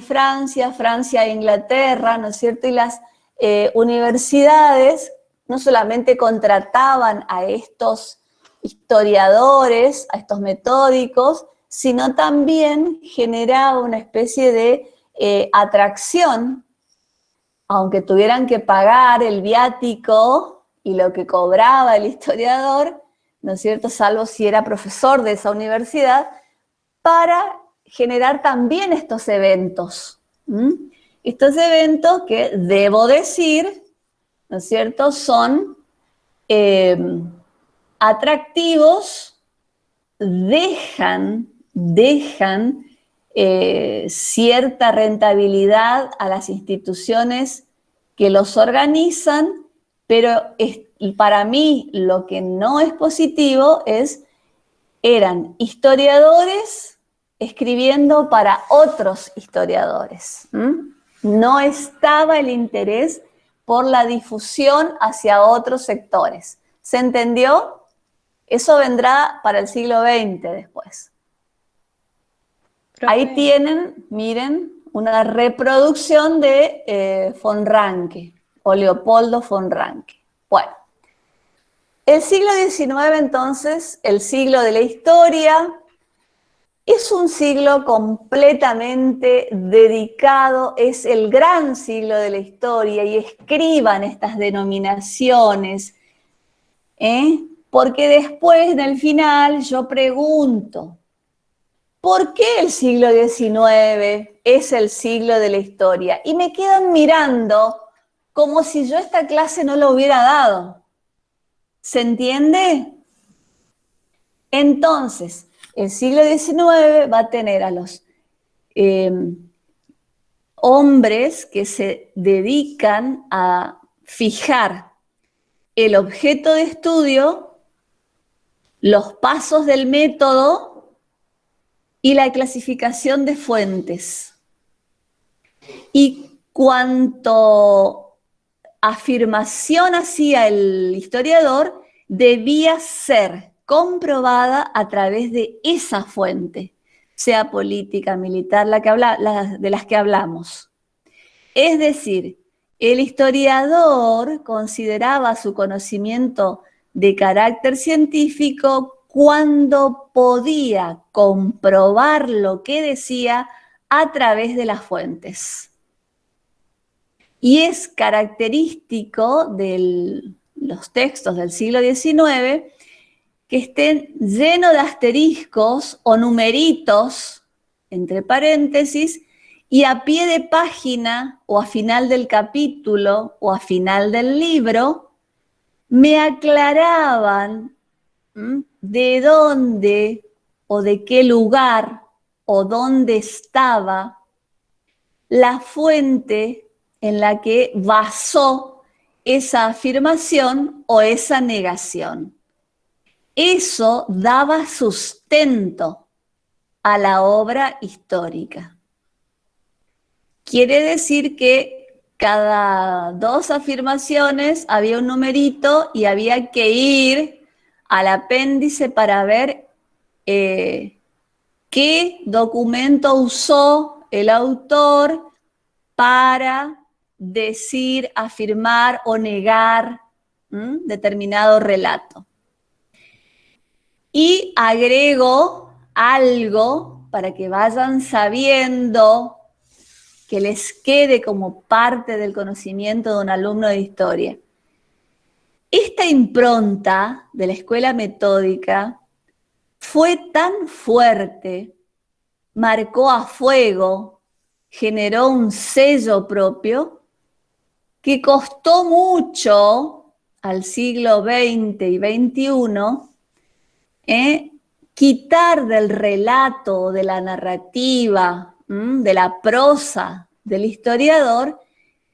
Francia e Inglaterra, ¿no es cierto? Y las universidades no solamente contrataban a estos historiadores, a estos metódicos, sino también generaba una especie de atracción, aunque tuvieran que pagar el viático y lo que cobraba el historiador, ¿no es cierto?, salvo si era profesor de esa universidad, para generar también estos eventos. Estos eventos que, debo decir, ¿no es cierto?, son atractivos, dejan cierta rentabilidad a las instituciones que los organizan, pero para mí lo que no es positivo eran historiadores escribiendo para otros historiadores. No estaba el interés por la difusión hacia otros sectores. ¿Se entendió? Eso vendrá para el siglo XX después. Ahí tienen, miren, una reproducción de von Ranke, o Leopoldo von Ranke. Bueno, el siglo XIX, entonces, el siglo de la historia, es un siglo completamente dedicado, es el gran siglo de la historia, y escriban estas denominaciones, porque después, en el final, yo pregunto, ¿por qué el siglo XIX es el siglo de la historia? Y me quedan mirando como si yo esta clase no lo hubiera dado. ¿Se entiende? Entonces, el siglo XIX va a tener a los hombres que se dedican a fijar el objeto de estudio, los pasos del método y la clasificación de fuentes. Y cuanto afirmación hacía el historiador, debía ser comprobada a través de esa fuente, sea política, militar, de las que hablamos. Es decir, el historiador consideraba su conocimiento de carácter científico cuando podía comprobar lo que decía a través de las fuentes. Y es característico de los textos del siglo XIX que estén llenos de asteriscos o numeritos, entre paréntesis, y a pie de página o a final del capítulo o a final del libro, me aclaraban de dónde o de qué lugar o dónde estaba la fuente en la que basó esa afirmación o esa negación. Eso daba sustento a la obra histórica. Quiere decir que cada dos afirmaciones había un numerito y había que ir al apéndice para ver qué documento usó el autor para decir, afirmar o negar determinado relato. Y agrego algo para que vayan sabiendo, que les quede como parte del conocimiento de un alumno de historia. Esta impronta de la escuela metódica fue tan fuerte, marcó a fuego, generó un sello propio, que costó mucho al siglo XX y XXI quitar del relato, de la narrativa, de la prosa del historiador,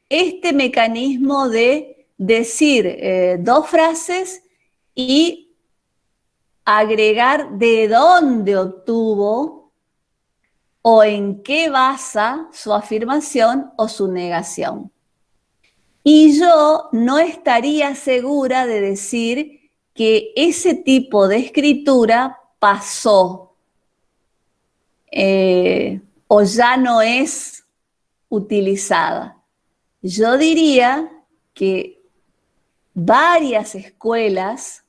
este mecanismo de decir dos frases y agregar de dónde obtuvo o en qué basa su afirmación o su negación. Y yo no estaría segura de decir que ese tipo de escritura pasó o ya no es utilizada. Yo diría que varias escuelas,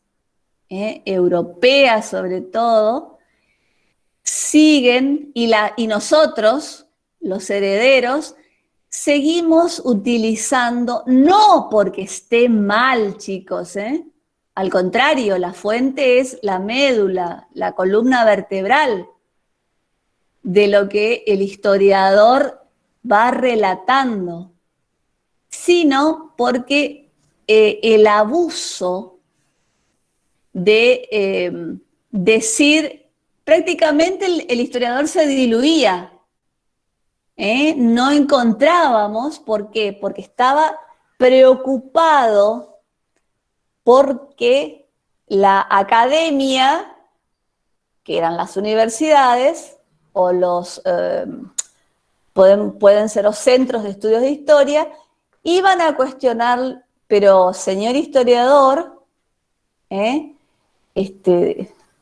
europeas sobre todo, siguen y nosotros, los herederos, seguimos utilizando, no porque esté mal, chicos, al contrario, la fuente es la médula, la columna vertebral de lo que el historiador va relatando, sino porque el abuso de decir, prácticamente el historiador se diluía, no encontrábamos, ¿por qué? Porque estaba preocupado porque la academia, que eran las universidades, o pueden ser los centros de estudios de historia, iban a cuestionar, pero señor historiador,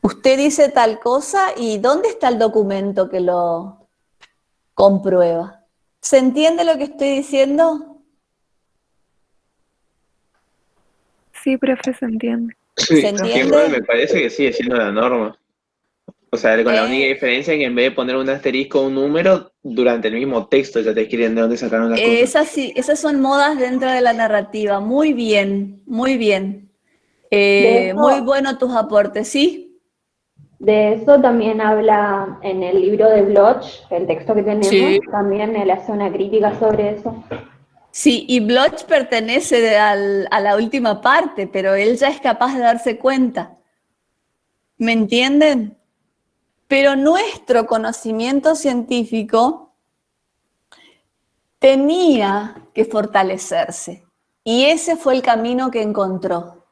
usted dice tal cosa y ¿dónde está el documento que lo comprueba? ¿Se entiende lo que estoy diciendo? Sí, profe, se entiende. ¿Se Sí, que igual entiende? me parece que sigue siendo la norma. O sea, con la única diferencia es que en vez de poner un asterisco o un número, durante el mismo texto ya te escriben de dónde sacaron las cosas. Esas son modas dentro de la narrativa. Muy bien, muy bien. De Muy eso, bueno tus aportes, ¿sí? de eso también habla en el libro de Bloch, el texto que tenemos, Sí. también él hace una crítica sobre eso. Sí, y Bloch pertenece a la última parte, pero él ya es capaz de darse cuenta. ¿Me entienden? Pero nuestro conocimiento científico tenía que fortalecerse y ese fue el camino que encontró.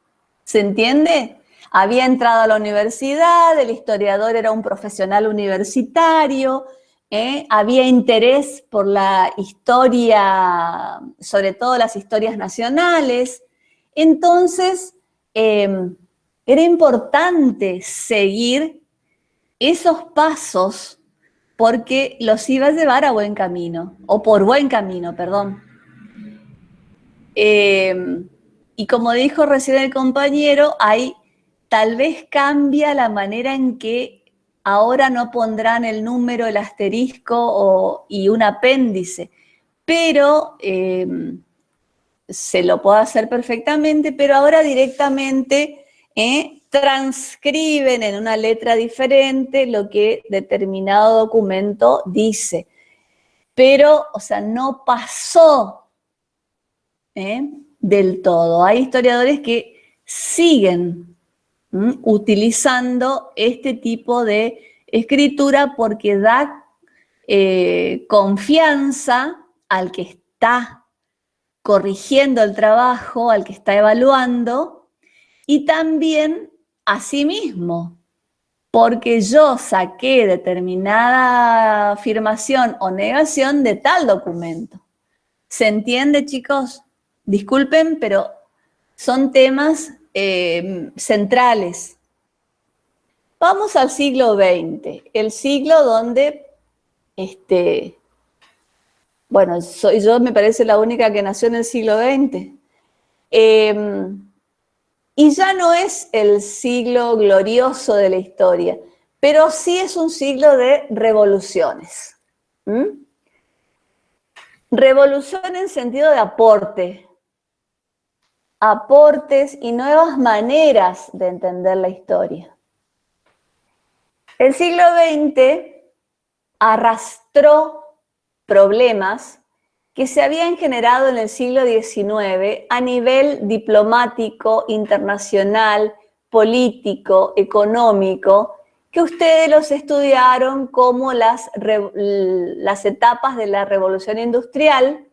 ¿Se entiende? Había entrado a la universidad, el historiador era un profesional universitario, había interés por la historia, sobre todo las historias nacionales. Entonces, era importante seguir esos pasos porque los iba a llevar a buen camino, o por buen camino, perdón. Y como dijo recién el compañero, tal vez cambia la manera en que ahora no pondrán el número, el asterisco y un apéndice, pero se lo puede hacer perfectamente, pero ahora directamente transcriben en una letra diferente lo que determinado documento dice. Pero, o sea, no pasó del todo. Hay historiadores que siguen utilizando este tipo de escritura porque da confianza al que está corrigiendo el trabajo, al que está evaluando, y también a sí mismo, porque yo saqué determinada afirmación o negación de tal documento. ¿Se entiende, chicos? Disculpen, pero son temas centrales. Vamos al siglo XX, el siglo donde, bueno, yo me parece la única que nació en el siglo XX. Y ya no es el siglo glorioso de la historia, pero sí es un siglo de revoluciones. Revolución en sentido de aporte. Aportes y nuevas maneras de entender la historia. El siglo XX arrastró problemas que se habían generado en el siglo XIX a nivel diplomático, internacional, político, económico, que ustedes los estudiaron como las etapas de la Revolución Industrial,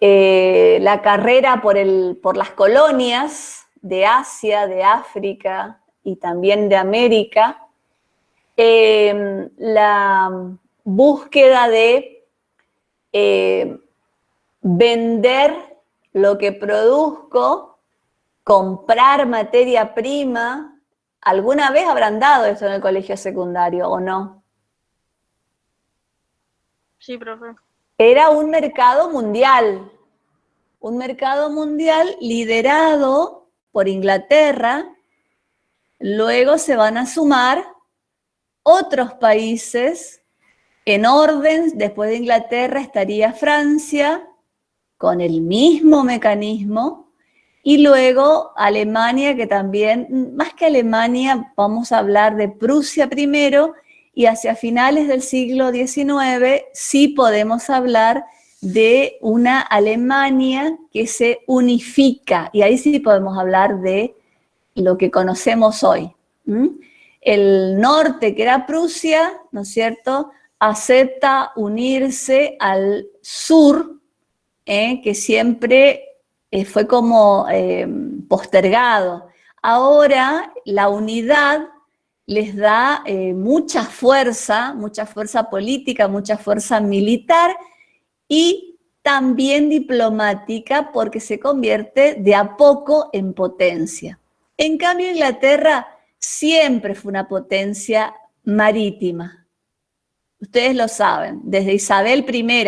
la carrera por las colonias de Asia, de África y también de América, la búsqueda de vender lo que produzco, comprar materia prima. ¿Alguna vez habrán dado esto en el colegio secundario o no? Sí, profe. Era un mercado mundial liderado por Inglaterra. Luego se van a sumar otros países en orden. Después de Inglaterra estaría Francia con el mismo mecanismo, y luego Alemania, que también, más que Alemania, vamos a hablar de Prusia primero, y hacia finales del siglo XIX sí podemos hablar de una Alemania que se unifica, y ahí sí podemos hablar de lo que conocemos hoy. El norte, que era Prusia, ¿no es cierto?, acepta unirse al sur, que siempre fue como postergado. Ahora la unidad les da mucha fuerza política, mucha fuerza militar y también diplomática, porque se convierte de a poco en potencia. En cambio, Inglaterra siempre fue una potencia marítima. Ustedes lo saben, desde Isabel I.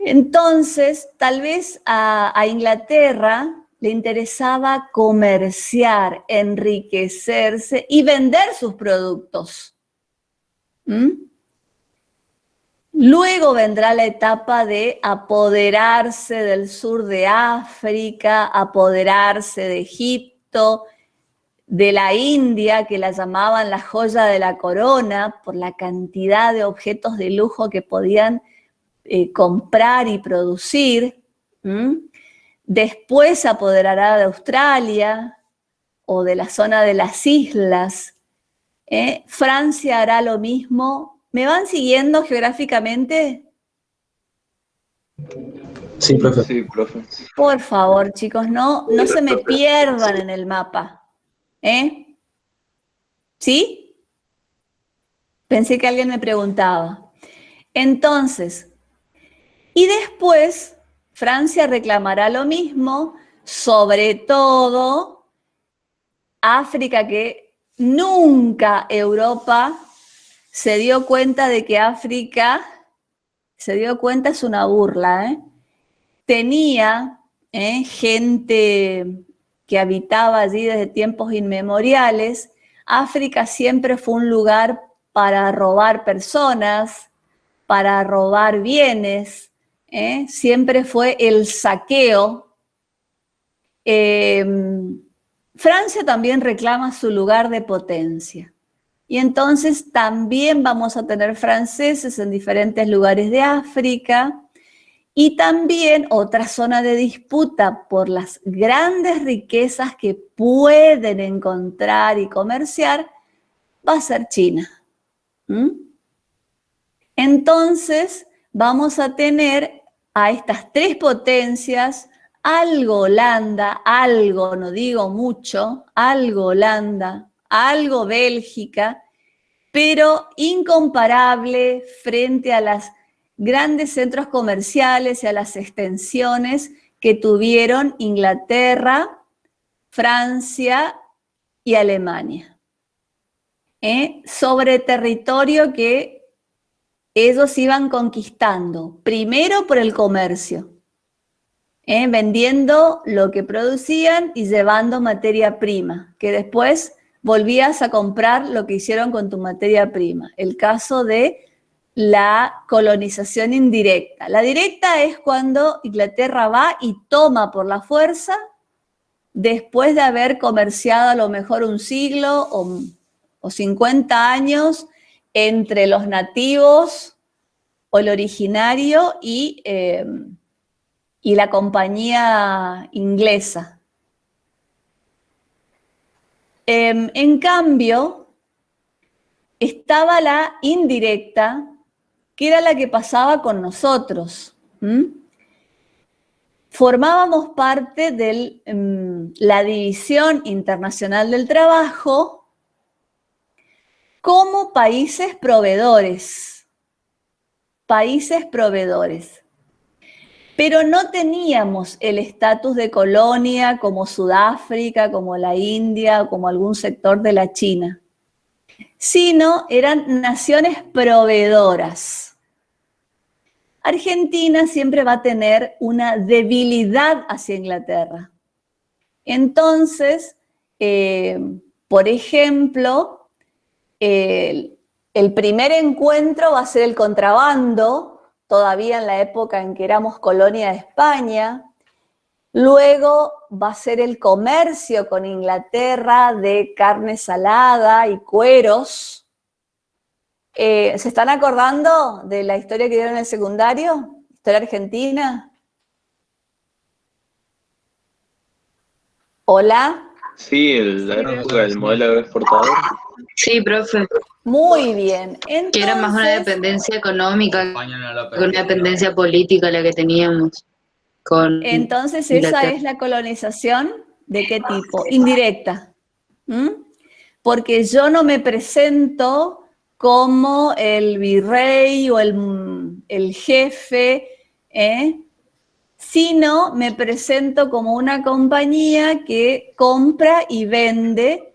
Entonces, tal vez a Inglaterra le interesaba comerciar, enriquecerse y vender sus productos. Luego vendrá la etapa de apoderarse del sur de África, apoderarse de Egipto, de la India, que la llamaban la joya de la corona, por la cantidad de objetos de lujo que podían comprar y producir. Después se apoderará de Australia o de la zona de las islas. Francia hará lo mismo. ¿Me van siguiendo geográficamente? Sí, profe. Sí, profe. Por favor, chicos, no se me pierdan en el mapa. ¿Sí? Pensé que alguien me preguntaba. Entonces, y después Francia reclamará lo mismo, sobre todo África, que nunca Europa se dio cuenta de que África, se dio cuenta, es una burla, tenía gente que habitaba allí desde tiempos inmemoriales. África siempre fue un lugar para robar personas, para robar bienes, siempre fue el saqueo. Francia también reclama su lugar de potencia. Y entonces también vamos a tener franceses en diferentes lugares de África, y también otra zona de disputa por las grandes riquezas que pueden encontrar y comerciar va a ser China. Entonces vamos a tener a estas tres potencias, algo Holanda, algo, no digo mucho, algo Holanda, algo Bélgica, pero incomparable frente a los grandes centros comerciales y a las extensiones que tuvieron Inglaterra, Francia y Alemania, sobre territorio que ellos iban conquistando, primero por el comercio, vendiendo lo que producían y llevando materia prima, que después volvías a comprar lo que hicieron con tu materia prima. El caso de la colonización indirecta. La directa es cuando Inglaterra va y toma por la fuerza, después de haber comerciado a lo mejor un siglo o 50 años entre los nativos o el originario y la compañía inglesa. En cambio, estaba la indirecta, que era la que pasaba con nosotros. Formábamos parte de la División Internacional del Trabajo como países proveedores. Pero no teníamos el estatus de colonia como Sudáfrica, como la India, como algún sector de la China. sino eran naciones proveedoras. Argentina siempre va a tener una debilidad hacia Inglaterra. Entonces, por ejemplo, el primer encuentro va a ser el contrabando, todavía en la época en que éramos colonia de España. Luego va a ser el comercio con Inglaterra de carne salada y cueros. ¿Se están acordando de la historia que dieron en el secundario? ¿Historia argentina? ¿Hola? Sí, la época del modelo exportador. Sí, profe, Muy bien. que era más una Entonces, dependencia económica que una dependencia política la que teníamos con esa Inglaterra. es la colonización, ¿de qué tipo? Indirecta. ¿Mm? Porque yo no me presento como el virrey o el jefe, sino me presento como una compañía que compra y vende,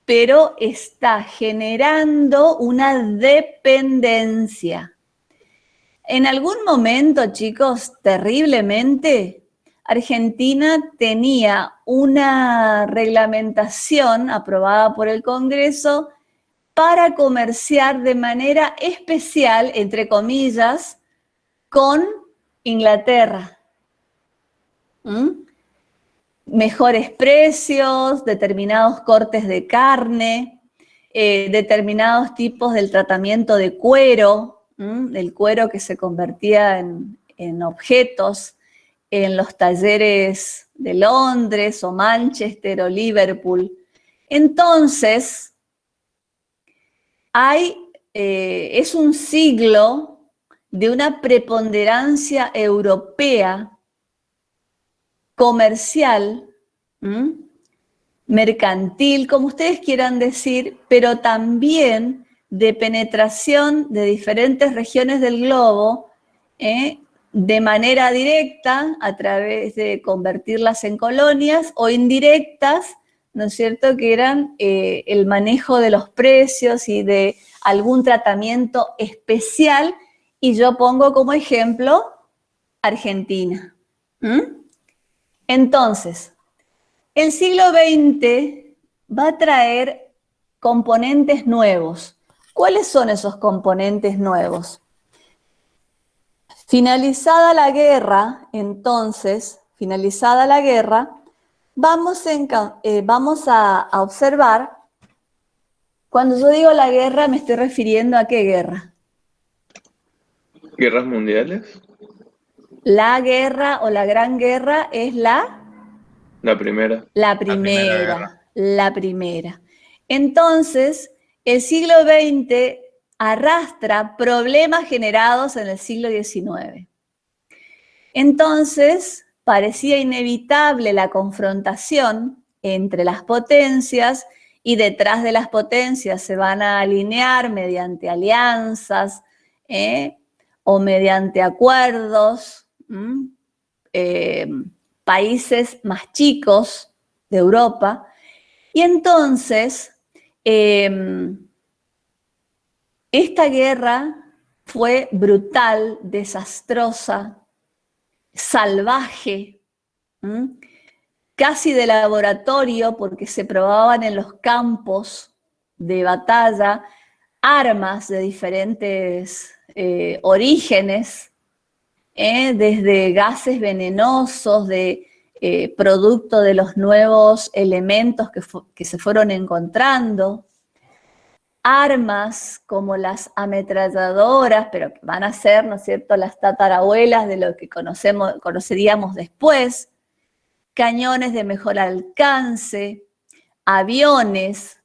pero está generando una dependencia. En algún momento, chicos, terriblemente, Argentina tenía una reglamentación aprobada por el Congreso para comerciar de manera especial, entre comillas, con Inglaterra. Mejores precios, determinados cortes de carne, determinados tipos del tratamiento de cuero, el cuero que se convertía en objetos en los talleres de Londres o Manchester o Liverpool. Entonces, es un siglo de una preponderancia europea comercial, mercantil, como ustedes quieran decir, pero también de penetración de diferentes regiones del globo, de manera directa, a través de convertirlas en colonias, o indirectas, ¿no es cierto?, que eran el manejo de los precios y de algún tratamiento especial, y yo pongo como ejemplo Argentina. Entonces, el siglo XX va a traer componentes nuevos. ¿Cuáles son esos componentes nuevos? Finalizada la guerra, entonces, vamos a observar, cuando yo digo la guerra, me estoy refiriendo a qué guerra. ¿Guerras mundiales? La guerra o la Gran Guerra es la Primera. La primera. Entonces, el siglo XX arrastra problemas generados en el siglo XIX. Entonces, parecía inevitable la confrontación entre las potencias, y detrás de las potencias se van a alinear mediante alianzas o mediante acuerdos, países más chicos de Europa. Y entonces, esta guerra fue brutal, desastrosa, salvaje, casi de laboratorio, porque se probaban en los campos de batalla armas de diferentes orígenes, desde gases venenosos, producto de los nuevos elementos que se fueron encontrando, armas como las ametralladoras, pero que van a ser, ¿no es cierto?, las tatarabuelas de lo que conoceríamos después, cañones de mejor alcance, aviones,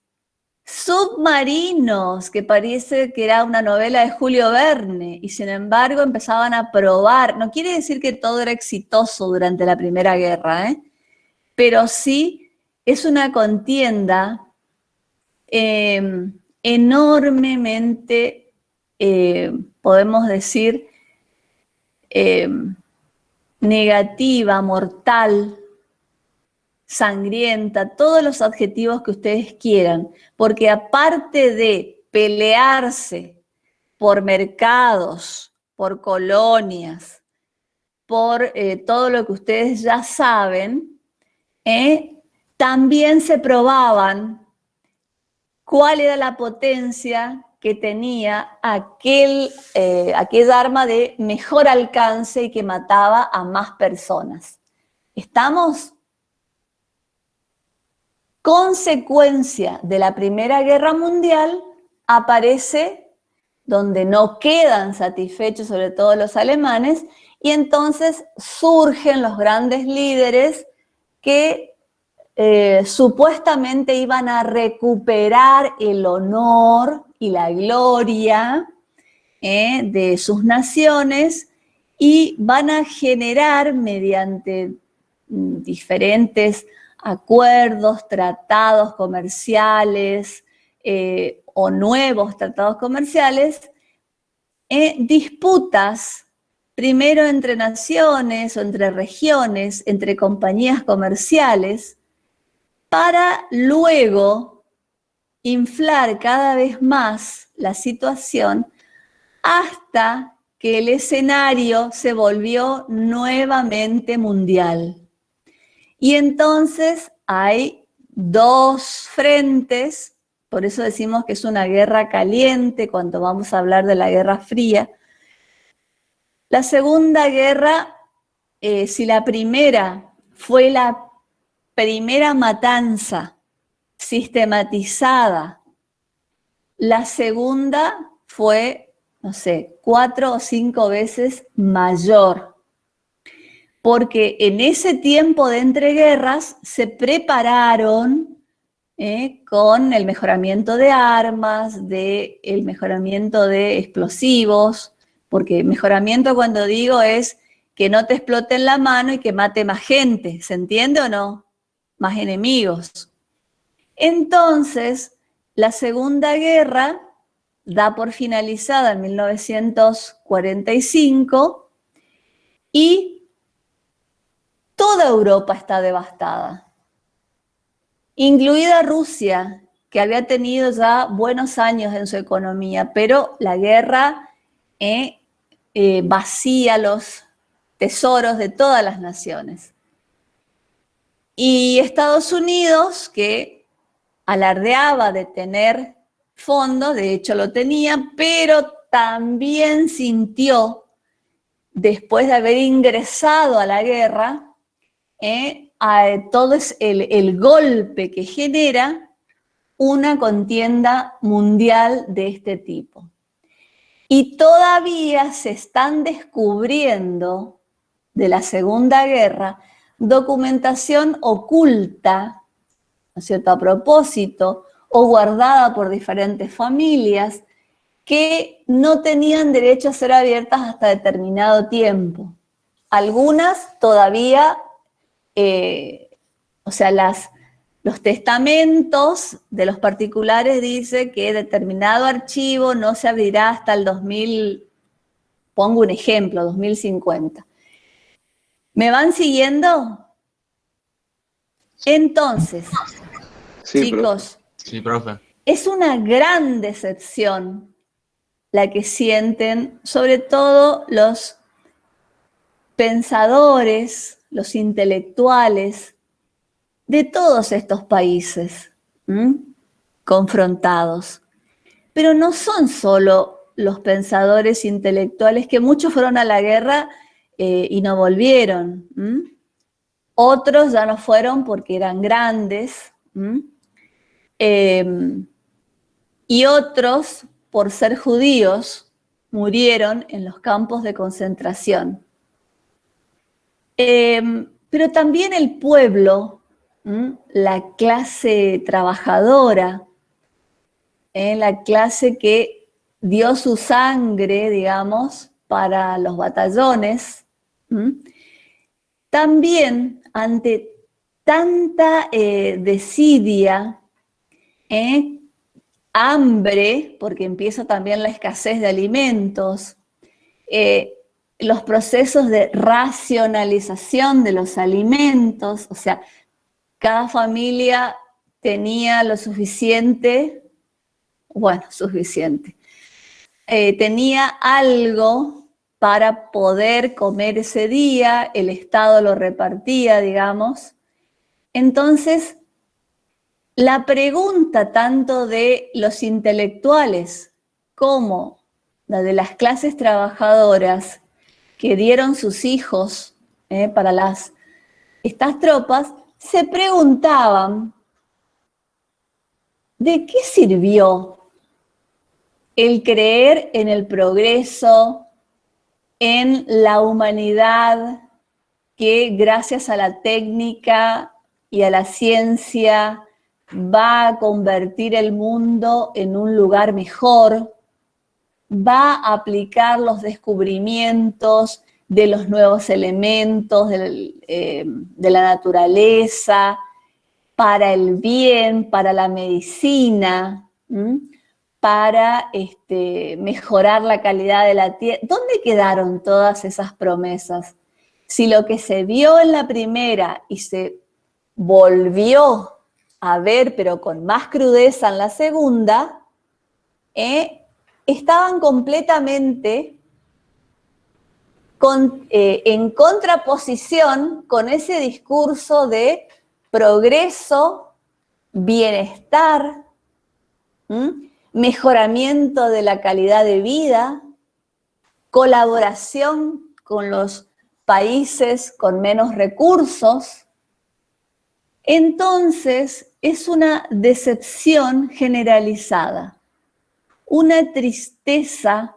submarinos, que parece que era una novela de Julio Verne, y sin embargo empezaban a probar. No quiere decir que todo era exitoso durante la Primera Guerra, pero sí es una contienda enormemente, podemos decir, negativa, mortal, sangrienta, todos los adjetivos que ustedes quieran, porque aparte de pelearse por mercados, por colonias, por todo lo que ustedes ya saben, también se probaban cuál era la potencia que tenía aquella arma de mejor alcance y que mataba a más personas. ¿Estamos? Consecuencia de la Primera Guerra Mundial aparece donde no quedan satisfechos, sobre todo los alemanes, y entonces surgen los grandes líderes que supuestamente iban a recuperar el honor y la gloria de sus naciones y van a generar mediante diferentes acuerdos, tratados comerciales o nuevos tratados comerciales, disputas primero entre naciones o entre regiones, entre compañías comerciales, para luego inflar cada vez más la situación hasta que el escenario se volvió nuevamente mundial. Y entonces hay dos frentes, por eso decimos que es una guerra caliente cuando vamos a hablar de la Guerra Fría. La Segunda Guerra, si la primera fue la primera matanza sistematizada, la segunda fue, no sé, 4 o 5 veces mayor, porque en ese tiempo de entreguerras se prepararon con el mejoramiento de armas, el mejoramiento de explosivos, porque mejoramiento cuando digo es que no te explote en la mano y que mate más gente, ¿se entiende o no? Más enemigos. Entonces, la Segunda Guerra da por finalizada en 1945 y toda Europa está devastada, incluida Rusia, que había tenido ya buenos años en su economía, pero la guerra vacía los tesoros de todas las naciones. Y Estados Unidos, que alardeaba de tener fondos, de hecho lo tenía, pero también sintió, después de haber ingresado a la guerra, todo el golpe que genera una contienda mundial de este tipo. Y todavía se están descubriendo de la Segunda Guerra documentación oculta, ¿no es cierto?, a propósito, o guardada por diferentes familias que no tenían derecho a ser abiertas hasta determinado tiempo. Algunas todavía, los testamentos de los particulares dicen que determinado archivo no se abrirá hasta el 2000, pongo un ejemplo, 2050. ¿Me van siguiendo? Entonces, Sí, chicos, Sí, profe. es una gran decepción la que sienten, sobre todo los pensadores, los intelectuales de todos estos países confrontados. Pero no son solo los pensadores intelectuales, que muchos fueron a la guerra y no volvieron. Otros ya no fueron porque eran grandes. Y otros, por ser judíos, murieron en los campos de concentración. Pero también el pueblo, la clase trabajadora, la clase que dio su sangre, digamos, para los batallones, también ante tanta desidia, hambre, porque empieza también la escasez de alimentos, los procesos de racionalización de los alimentos, o sea, cada familia tenía lo suficiente, tenía algo para poder comer ese día, el Estado lo repartía, digamos. Entonces, la pregunta tanto de los intelectuales como la de las clases trabajadoras que dieron sus hijos para estas tropas, se preguntaban, ¿de qué sirvió el creer en el progreso, en la humanidad que gracias a la técnica y a la ciencia va a convertir el mundo en un lugar mejor, va a aplicar los descubrimientos de los nuevos elementos de la naturaleza para el bien, para la medicina, para mejorar la calidad de la tierra? ¿Dónde quedaron todas esas promesas? Si lo que se vio en la primera y se volvió a ver, pero con más crudeza en la segunda, estaban completamente en contraposición con ese discurso de progreso, bienestar, mejoramiento de la calidad de vida, colaboración con los países con menos recursos. Entonces, es una decepción generalizada, una tristeza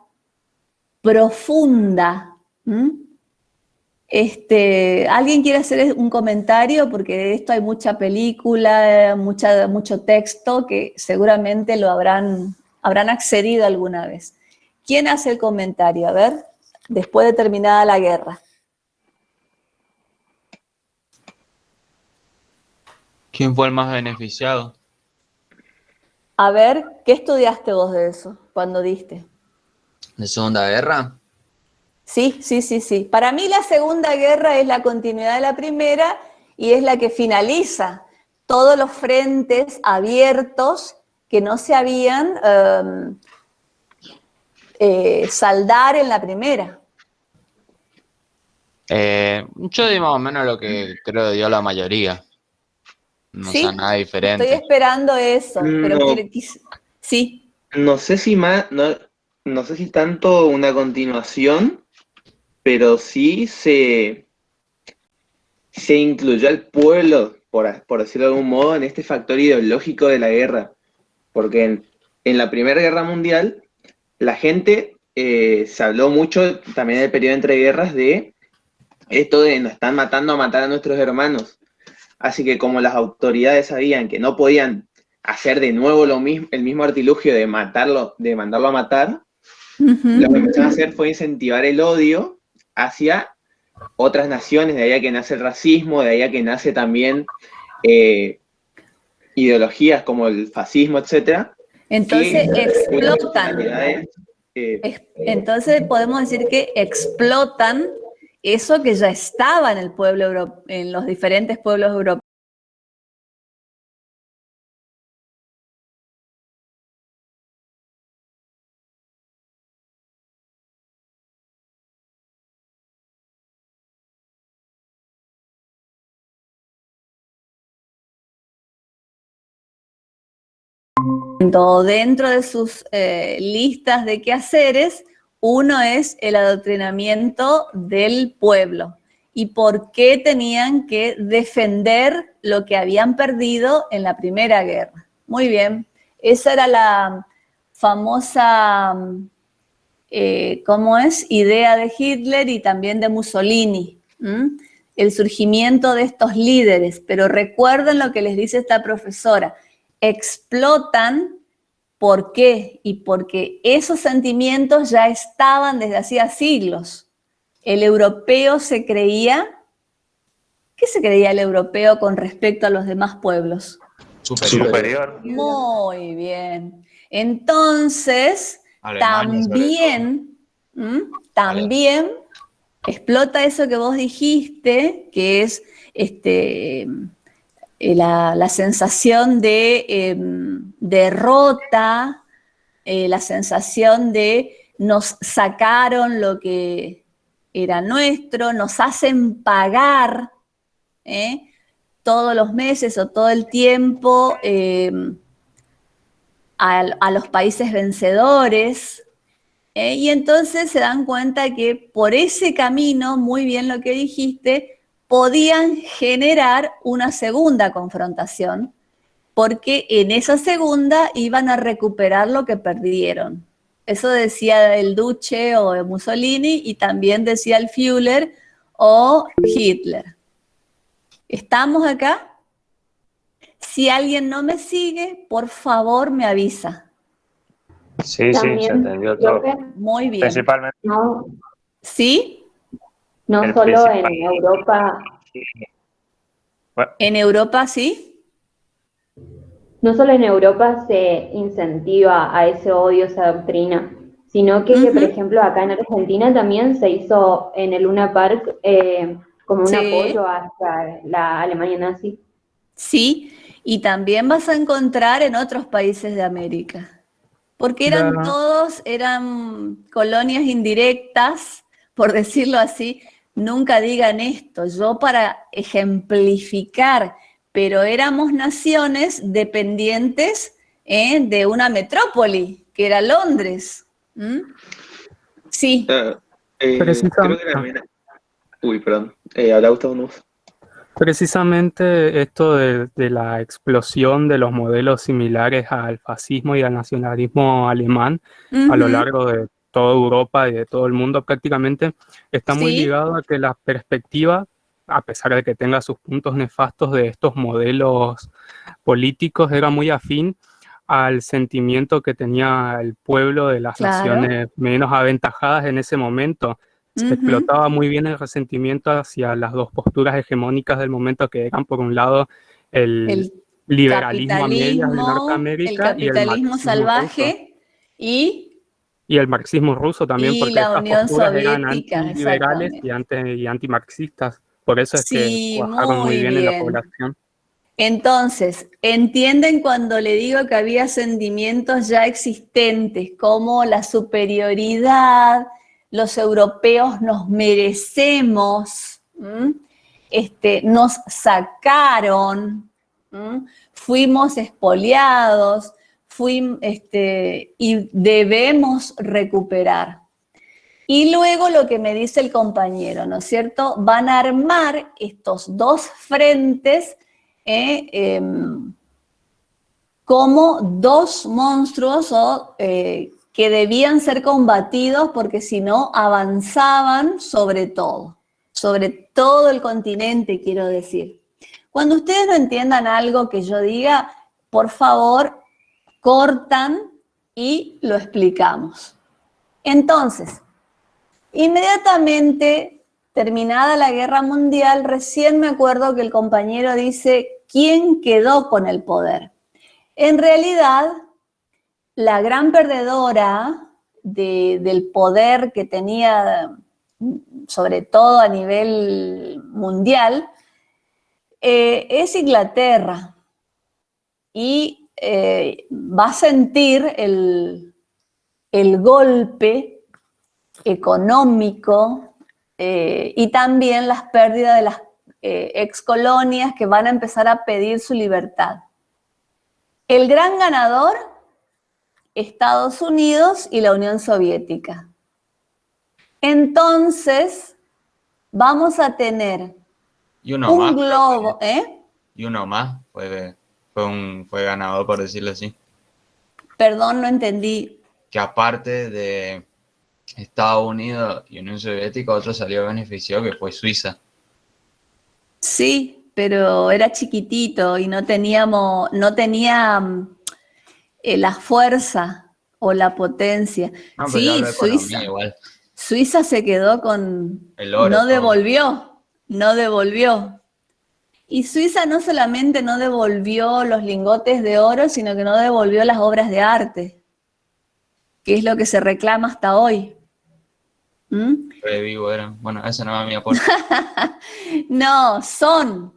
profunda. ¿Alguien quiere hacer un comentario? Porque de esto hay mucha película, mucho texto que seguramente lo habrán accedido alguna vez. ¿Quién hace el comentario? A ver, después de terminada la guerra. ¿Quién fue el más beneficiado? A ver, ¿qué estudiaste vos de eso cuando diste? ¿De Segunda Guerra? Sí. Para mí la Segunda Guerra es la continuidad de la primera y es la que finaliza todos los frentes abiertos que no se habían saldar en la primera. Yo di más o menos lo que creo dio la mayoría. No ¿Sí? sea nada diferente. Estoy esperando eso, pero No. sí. No sé si no sé si tanto una continuación, pero sí se incluyó al pueblo, por decirlo de algún modo, en este factor ideológico de la guerra. Porque en la Primera Guerra Mundial, la gente, se habló mucho también del periodo entre guerras de esto de nos están matando a matar a nuestros hermanos. Así que como las autoridades sabían que no podían hacer de nuevo el mismo artilugio de mandarlo a matar, lo que empezaron a hacer fue incentivar el odio hacia otras naciones, de ahí que nace el racismo, de ahí que nace también ideologías como el fascismo, etc. Entonces explotan. Entonces podemos decir que explotan eso que ya estaba en el pueblo en los diferentes pueblos europeos. Dentro de sus listas de quehaceres, uno es el adoctrinamiento del pueblo y por qué tenían que defender lo que habían perdido en la Primera Guerra. Muy bien, esa era la famosa, idea de Hitler y también de Mussolini, el surgimiento de estos líderes. Pero recuerden lo que les dice esta profesora, explotan. ¿Por qué? Y porque esos sentimientos ya estaban desde hacía siglos. El europeo se creía... ¿Qué se creía el europeo con respecto a los demás pueblos? Superior. Muy bien. Entonces, también explota eso que vos dijiste, que es la sensación de derrota, la sensación de nos sacaron lo que era nuestro, nos hacen pagar todos los meses o todo el tiempo a los países vencedores. Y entonces se dan cuenta que por ese camino, muy bien lo que dijiste, podían generar una segunda confrontación, porque en esa segunda iban a recuperar lo que perdieron. Eso decía el Duce o Mussolini, y también decía el Führer o Hitler. ¿Estamos acá? Si alguien no me sigue, por favor me avisa. Sí, se También entendió creo todo. que Muy bien. Principalmente no, ¿Sí? no el solo en principal. Europa, Bueno, ¿En Europa sí? no solo en Europa se incentiva a ese odio, esa doctrina, sino que, por Ujú. ejemplo, acá en Argentina también se hizo en el Luna Park como un Sí. apoyo hacia la Alemania nazi. Sí, y también vas a encontrar en otros países de América, porque eran colonias indirectas, por decirlo así. Nunca digan esto, yo para ejemplificar, pero éramos naciones dependientes de una metrópoli, que era Londres. ¿Mm? Sí, Creo Precisamente, que también... Uy, perdón. Habla Gustavo Nuss. precisamente esto de la explosión de los modelos similares al fascismo y al nacionalismo alemán a lo ujú, largo de toda Europa y de todo el mundo prácticamente está muy sí, ligado a que la perspectiva, a pesar de que tenga sus puntos nefastos de estos modelos políticos, era muy afín al sentimiento que tenía el pueblo de las claro. naciones menos aventajadas en ese momento. Se Ujú. explotaba muy bien el resentimiento hacia las dos posturas hegemónicas del momento, que eran, por un lado, el El liberalismo a medias de el Norteamérica y el capitalismo marxismo ruso. salvaje y, Y el marxismo ruso también, y porque la estas Unión posturas eran Soviética, antiliberales y, exactamente. y antimarxistas. Por eso es que Sí, cuajaron muy muy bien en la bien. población. Entonces, ¿entienden cuando le digo que había sentimientos ya existentes, como la superioridad, los europeos nos merecemos, nos sacaron, fuimos expoliados, y debemos recuperar? Y luego lo que me dice el compañero, ¿no es cierto? Van a armar estos dos frentes como dos monstruos que debían ser combatidos, porque si no avanzaban sobre todo el continente, quiero decir. Cuando ustedes no entiendan algo que yo diga, por favor, cortan y lo explicamos. Entonces, inmediatamente terminada la Guerra Mundial, recién me acuerdo que el compañero dice, ¿quién quedó con el poder? En realidad, la gran perdedora del poder que tenía, sobre todo a nivel mundial, es Inglaterra. Y va a sentir el golpe económico y también las pérdidas de las excolonias, que van a empezar a pedir su libertad. El gran ganador, Estados Unidos y la Unión Soviética. Entonces, vamos a tener Y uno un más, globo, y uno más fue ganador, por decirlo así. Perdón, no entendí. Que aparte de Estados Unidos y Unión Soviética, otro salió beneficiado, que fue Suiza. Sí, pero era chiquitito y no tenía la fuerza o la potencia. No, pero yo Sí, hablo de economía igual. Suiza se quedó con... El oro, todo. No devolvió. Y Suiza no solamente no devolvió los lingotes de oro, sino que no devolvió las obras de arte, que es lo que se reclama hasta hoy. ¿Mm? Re vivo eran. Bueno, ese no va mi aporte. No, son.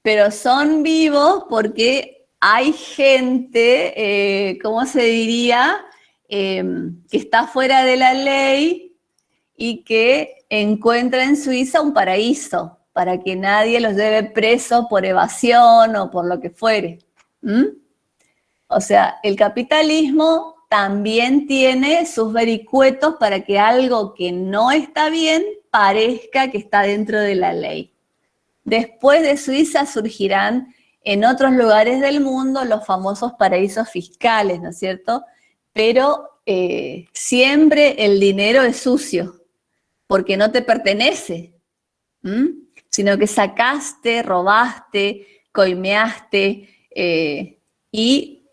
pero son vivos porque hay gente, ¿cómo se diría?, que está fuera de la ley y que encuentra en Suiza un paraíso para que nadie los lleve preso por evasión o por lo que fuere. ¿Mm? O sea, el capitalismo también tiene sus vericuetos para que algo que no está bien parezca que está dentro de la ley. Después de Suiza surgirán en otros lugares del mundo los famosos paraísos fiscales, ¿no es cierto? Pero siempre el dinero es sucio, porque no te pertenece, sino que sacaste, robaste, coimeaste y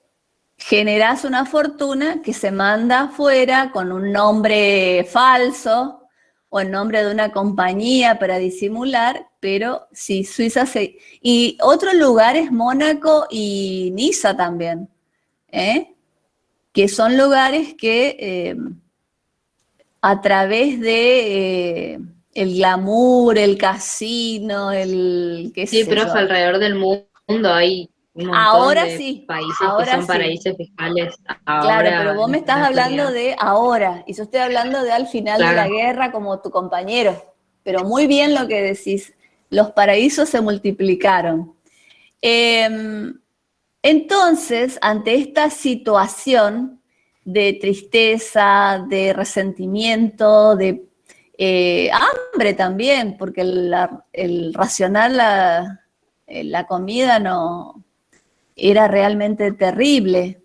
generás una fortuna que se manda afuera con un nombre falso o el nombre de una compañía para disimular, pero sí, Suiza se... Y otros lugares, Mónaco y Niza también, que son lugares que a través de el glamour, el casino, el qué Sí, sé profe, yo. alrededor del mundo hay un montón Ahora de sí, países ahora que son sí. paraísos fiscales. Claro, pero Ahora, vos me en estás la hablando actualidad. de ahora, y yo estoy hablando de al final de la Claro. guerra como tu compañero. Pero muy bien lo que decís, los paraísos se multiplicaron. Entonces, ante esta situación de tristeza, de resentimiento, de hambre también, porque el racionar la comida no era realmente terrible.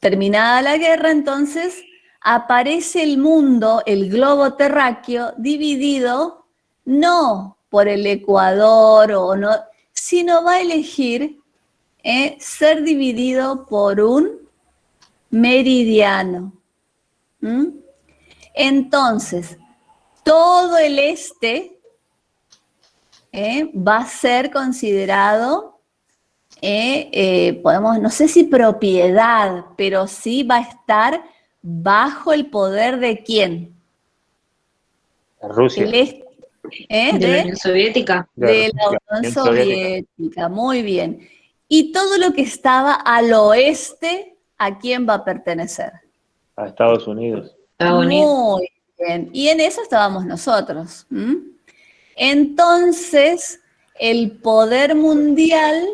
Terminada la guerra, entonces, aparece el mundo, el globo terráqueo, dividido no por el Ecuador, sino va a elegir ser dividido por un meridiano. Entonces, todo el este va a ser considerado podemos, no sé si propiedad, pero sí va a estar bajo el poder de quién. Rusia. El De la Unión Soviética. de la Unión Soviética, muy bien. Y todo lo que estaba al oeste, ¿a quién va a pertenecer? A Estados Unidos. Estados Unidos. Muy bien. Y en eso estábamos nosotros. Entonces, el poder mundial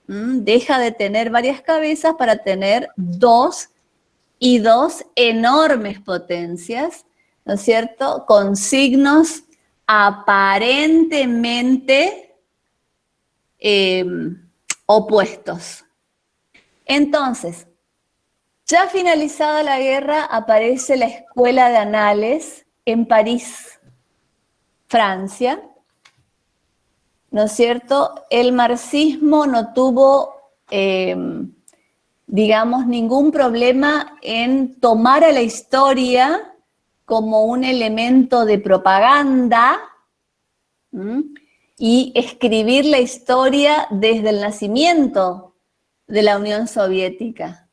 deja de tener varias cabezas para tener dos enormes potencias, ¿no es cierto?, con signos aparentemente opuestos. Entonces, ya finalizada la guerra, aparece la Escuela de Anales en París, Francia, ¿no es cierto? El marxismo no tuvo, digamos, ningún problema en tomar a la historia como un elemento de propaganda y escribir la historia desde el nacimiento de la Unión Soviética.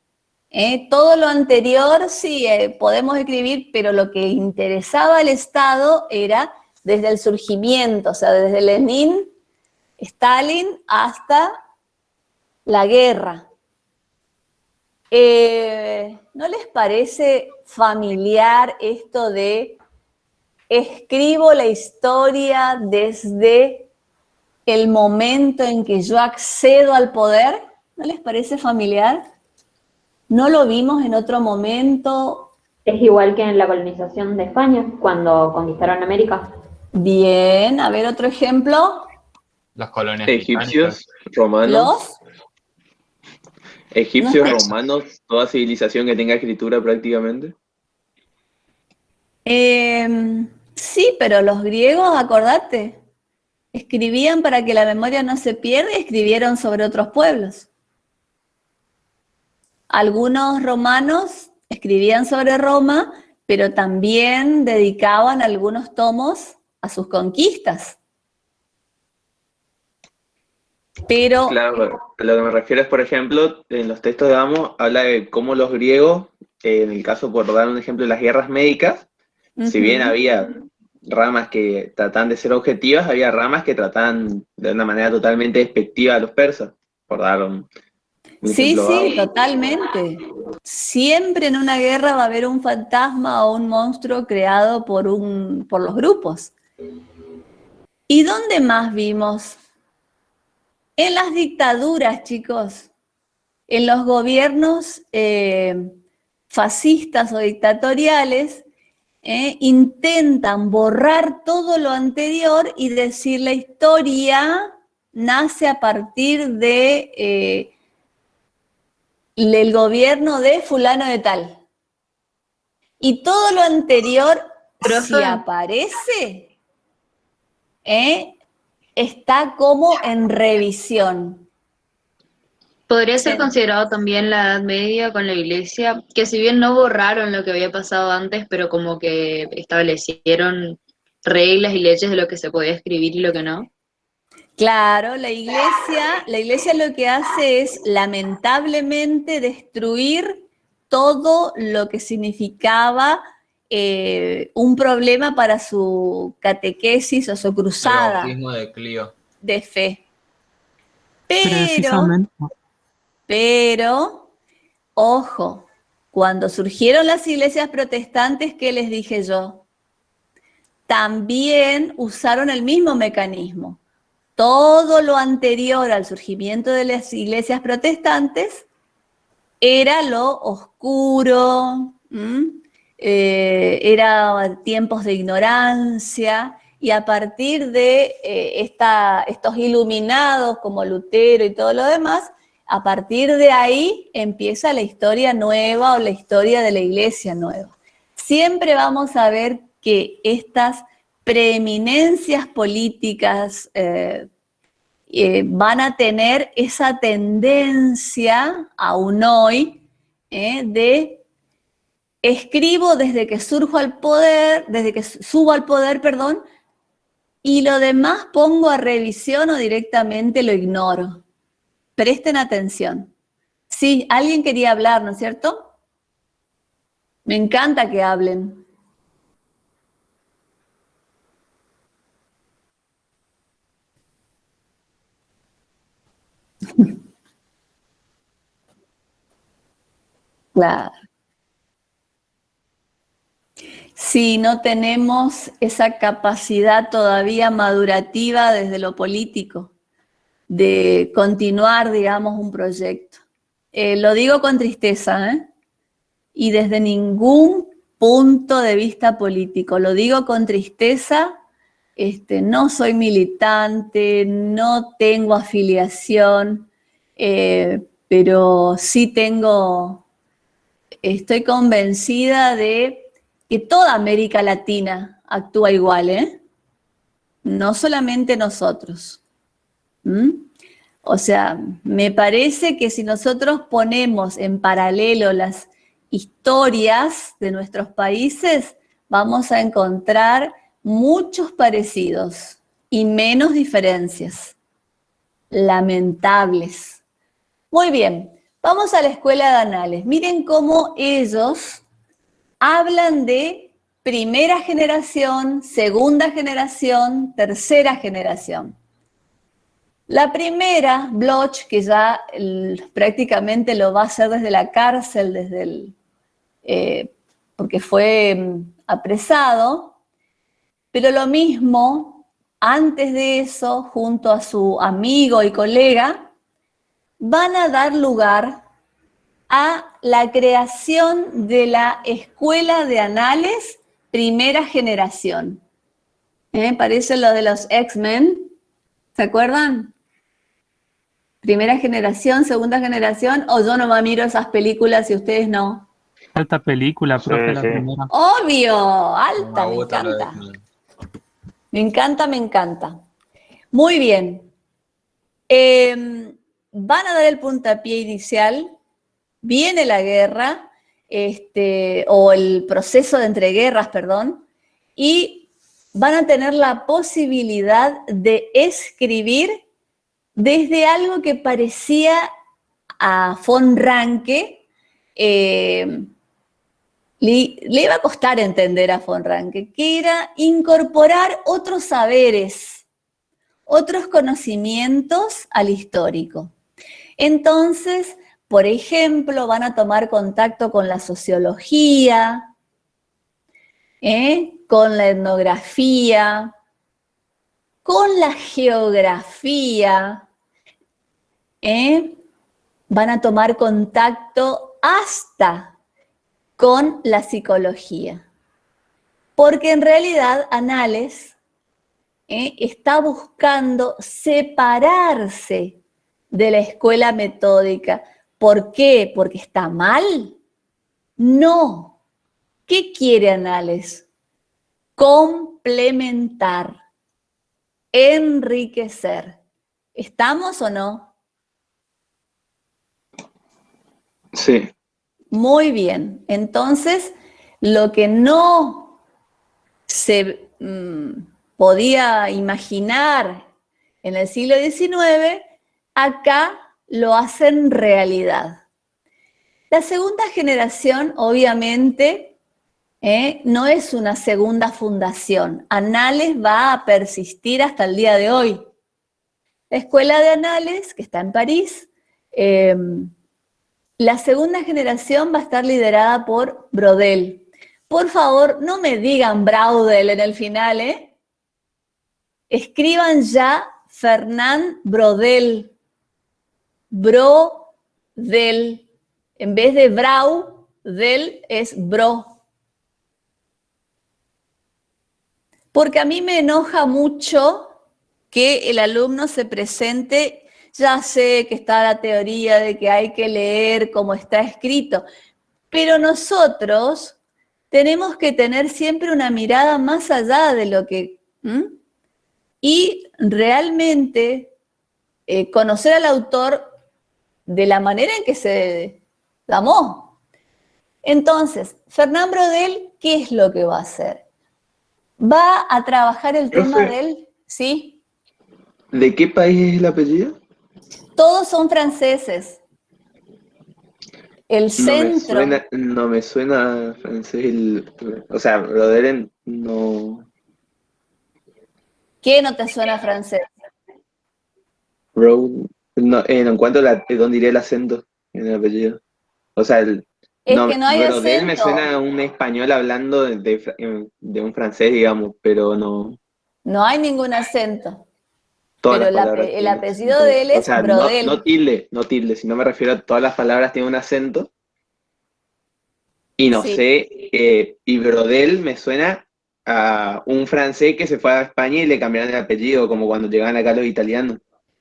Todo lo anterior sí podemos escribir, pero lo que interesaba al Estado era desde el surgimiento, o sea, desde Lenin, Stalin hasta la guerra. ¿No les parece familiar esto de escribo la historia desde el momento en que yo accedo al poder? ¿No les parece familiar? ¿No lo vimos en otro momento? Es igual que en la colonización de España, cuando conquistaron América. Bien, a ver otro ejemplo. Las colonias Egipcios, británicas. romanos. Egipcios, No. romanos, toda civilización que tenga escritura prácticamente. Sí, pero los griegos, acordate, escribían para que la memoria no se pierda y escribieron sobre otros pueblos. Algunos romanos escribían sobre Roma, pero también dedicaban algunos tomos a sus conquistas. Pero Claro, a lo que me refiero es, por ejemplo, en los textos de Amos habla de cómo los griegos, en el caso, por dar un ejemplo, de las guerras médicas, si bien había ramas que trataban de ser objetivas, había ramas que trataban de una manera totalmente despectiva a los persas, por dar un Sí, ejemplo sí, vago. totalmente. Siempre en una guerra va a haber un fantasma o un monstruo creado por los grupos. ¿Y dónde más vimos? En las dictaduras, chicos, en los gobiernos fascistas o dictatoriales, intentan borrar todo lo anterior y decir la historia nace a partir de el gobierno de fulano de tal. Y todo lo anterior, Profe. si aparece, está como en revisión. Podría ser considerado también la Edad Media con la Iglesia, que si bien no borraron lo que había pasado antes, pero como que establecieron reglas y leyes de lo que se podía escribir y lo que no. Claro, la iglesia lo que hace es lamentablemente destruir todo lo que significaba un problema para su catequesis o su El cruzada bautismo de Clio. de fe. Precisamente. Pero, ojo, cuando surgieron las iglesias protestantes, ¿qué les dije yo? También usaron el mismo mecanismo. Todo lo anterior al surgimiento de las iglesias protestantes era lo oscuro, era tiempos de ignorancia, y a partir de estos iluminados como Lutero y todo lo demás, a partir de ahí empieza la historia nueva o la historia de la iglesia nueva. Siempre vamos a ver que estas preeminencias políticas van a tener esa tendencia, aún hoy, de escribo desde que surjo al poder, desde que subo al poder, perdón, y lo demás pongo a revisión o directamente lo ignoro. Presten atención. Sí, alguien quería hablar, ¿no es cierto? Me encanta que hablen. Claro. Si no tenemos esa capacidad todavía madurativa desde lo político, de continuar, digamos, un proyecto. Lo digo con tristeza, y desde ningún punto de vista político. Lo digo con tristeza, no soy militante, no tengo afiliación, pero sí estoy convencida de que toda América Latina actúa igual, no solamente nosotros. O sea, me parece que si nosotros ponemos en paralelo las historias de nuestros países, vamos a encontrar muchos parecidos y menos diferencias. Lamentables. Muy bien, vamos a la escuela de anales. Miren cómo ellos hablan de primera generación, segunda generación, tercera generación. La primera, Bloch, que ya prácticamente lo va a hacer desde la cárcel, porque fue apresado, pero lo mismo, antes de eso, junto a su amigo y colega, van a dar lugar a la creación de la Escuela de Anales Primera Generación. Parece lo de los X-Men, ¿se acuerdan? Primera generación, segunda generación, o yo nomás miro esas películas y ustedes no. Alta película, profe, Sí, la sí. primera. Obvio, alta, me gusta lo de encanta. X-Men. Me encanta, me encanta. Muy bien. Van a dar el puntapié inicial, viene la guerra, o el proceso de entreguerras, perdón, y van a tener la posibilidad de escribir desde algo que parecía a von Ranke le iba a costar entender a von Ranke, que era incorporar otros saberes, otros conocimientos al histórico. Entonces, por ejemplo, van a tomar contacto con la sociología, con la etnografía, con la geografía, van a tomar contacto hasta con la psicología. Porque en realidad Annales está buscando separarse de la escuela metódica. ¿Por qué? ¿Porque está mal? No. ¿Qué quiere Annales? Complementar, enriquecer. ¿Estamos o no? Sí. Muy bien. Entonces, lo que no se podía imaginar en el siglo XIX, acá lo hacen realidad. La segunda generación, obviamente, no es una segunda fundación. Annales va a persistir hasta el día de hoy. La Escuela de Annales, que está en París, la segunda generación va a estar liderada por Braudel. Por favor, no me digan Braudel en el final, ¿eh? Escriban ya Fernand Braudel. Braudel. En vez de Brau, del es Bro. Porque a mí me enoja mucho que el alumno se presente, ya sé que está la teoría de que hay que leer como está escrito, pero nosotros tenemos que tener siempre una mirada más allá de lo que... Y realmente conocer al autor de la manera en que se llamó. Entonces, Fernand Braudel, ¿qué es lo que va a hacer? Va a trabajar el tema del... ¿Sí? ¿De qué país es el apellido? Todos son franceses. El centro... No me suena francés. O sea, Roderen no... ¿Qué no te suena francés? Road, no, en cuanto a dónde iría el acento en el apellido. O sea, Es que no hay Brodel me acento. suena a un español hablando de un francés, digamos, pero no No hay ningún acento. todas Pero las palabras el tienen apellido acento. de él O es sea, Brodel. no tilde, sino me refiero a todas las palabras tienen un acento. Y no Sí. sé, y Brodel me suena a un francés que se fue a España y le cambiaron el apellido, como cuando llegaban acá los italianos.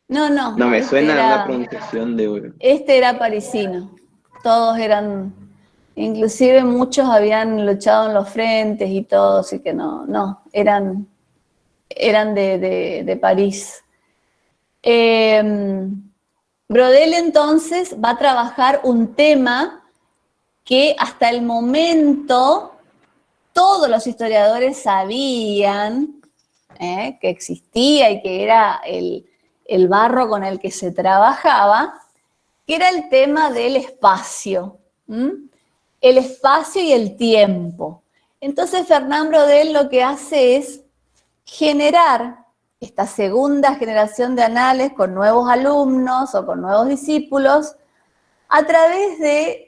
No, No me este suena a una era, pronunciación de... este era parisino. Todos eran, inclusive muchos habían luchado en los frentes y todo, así que no, eran de París. Brodel entonces va a trabajar un tema que hasta el momento todos los historiadores sabían que existía y que era el barro con el que se trabajaba, que era el tema del espacio, el espacio y el tiempo. Entonces Fernand Braudel lo que hace es generar esta segunda generación de Annales con nuevos alumnos o con nuevos discípulos a través de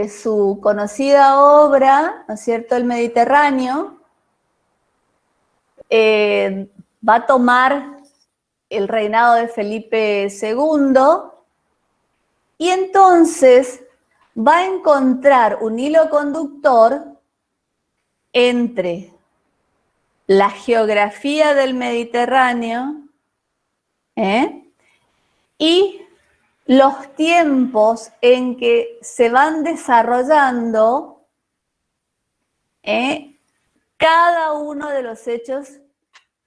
su conocida obra, ¿no es cierto?, El Mediterráneo. Va a tomar el reinado de Felipe II y entonces va a encontrar un hilo conductor entre la geografía del Mediterráneo y los tiempos en que se van desarrollando cada uno de los hechos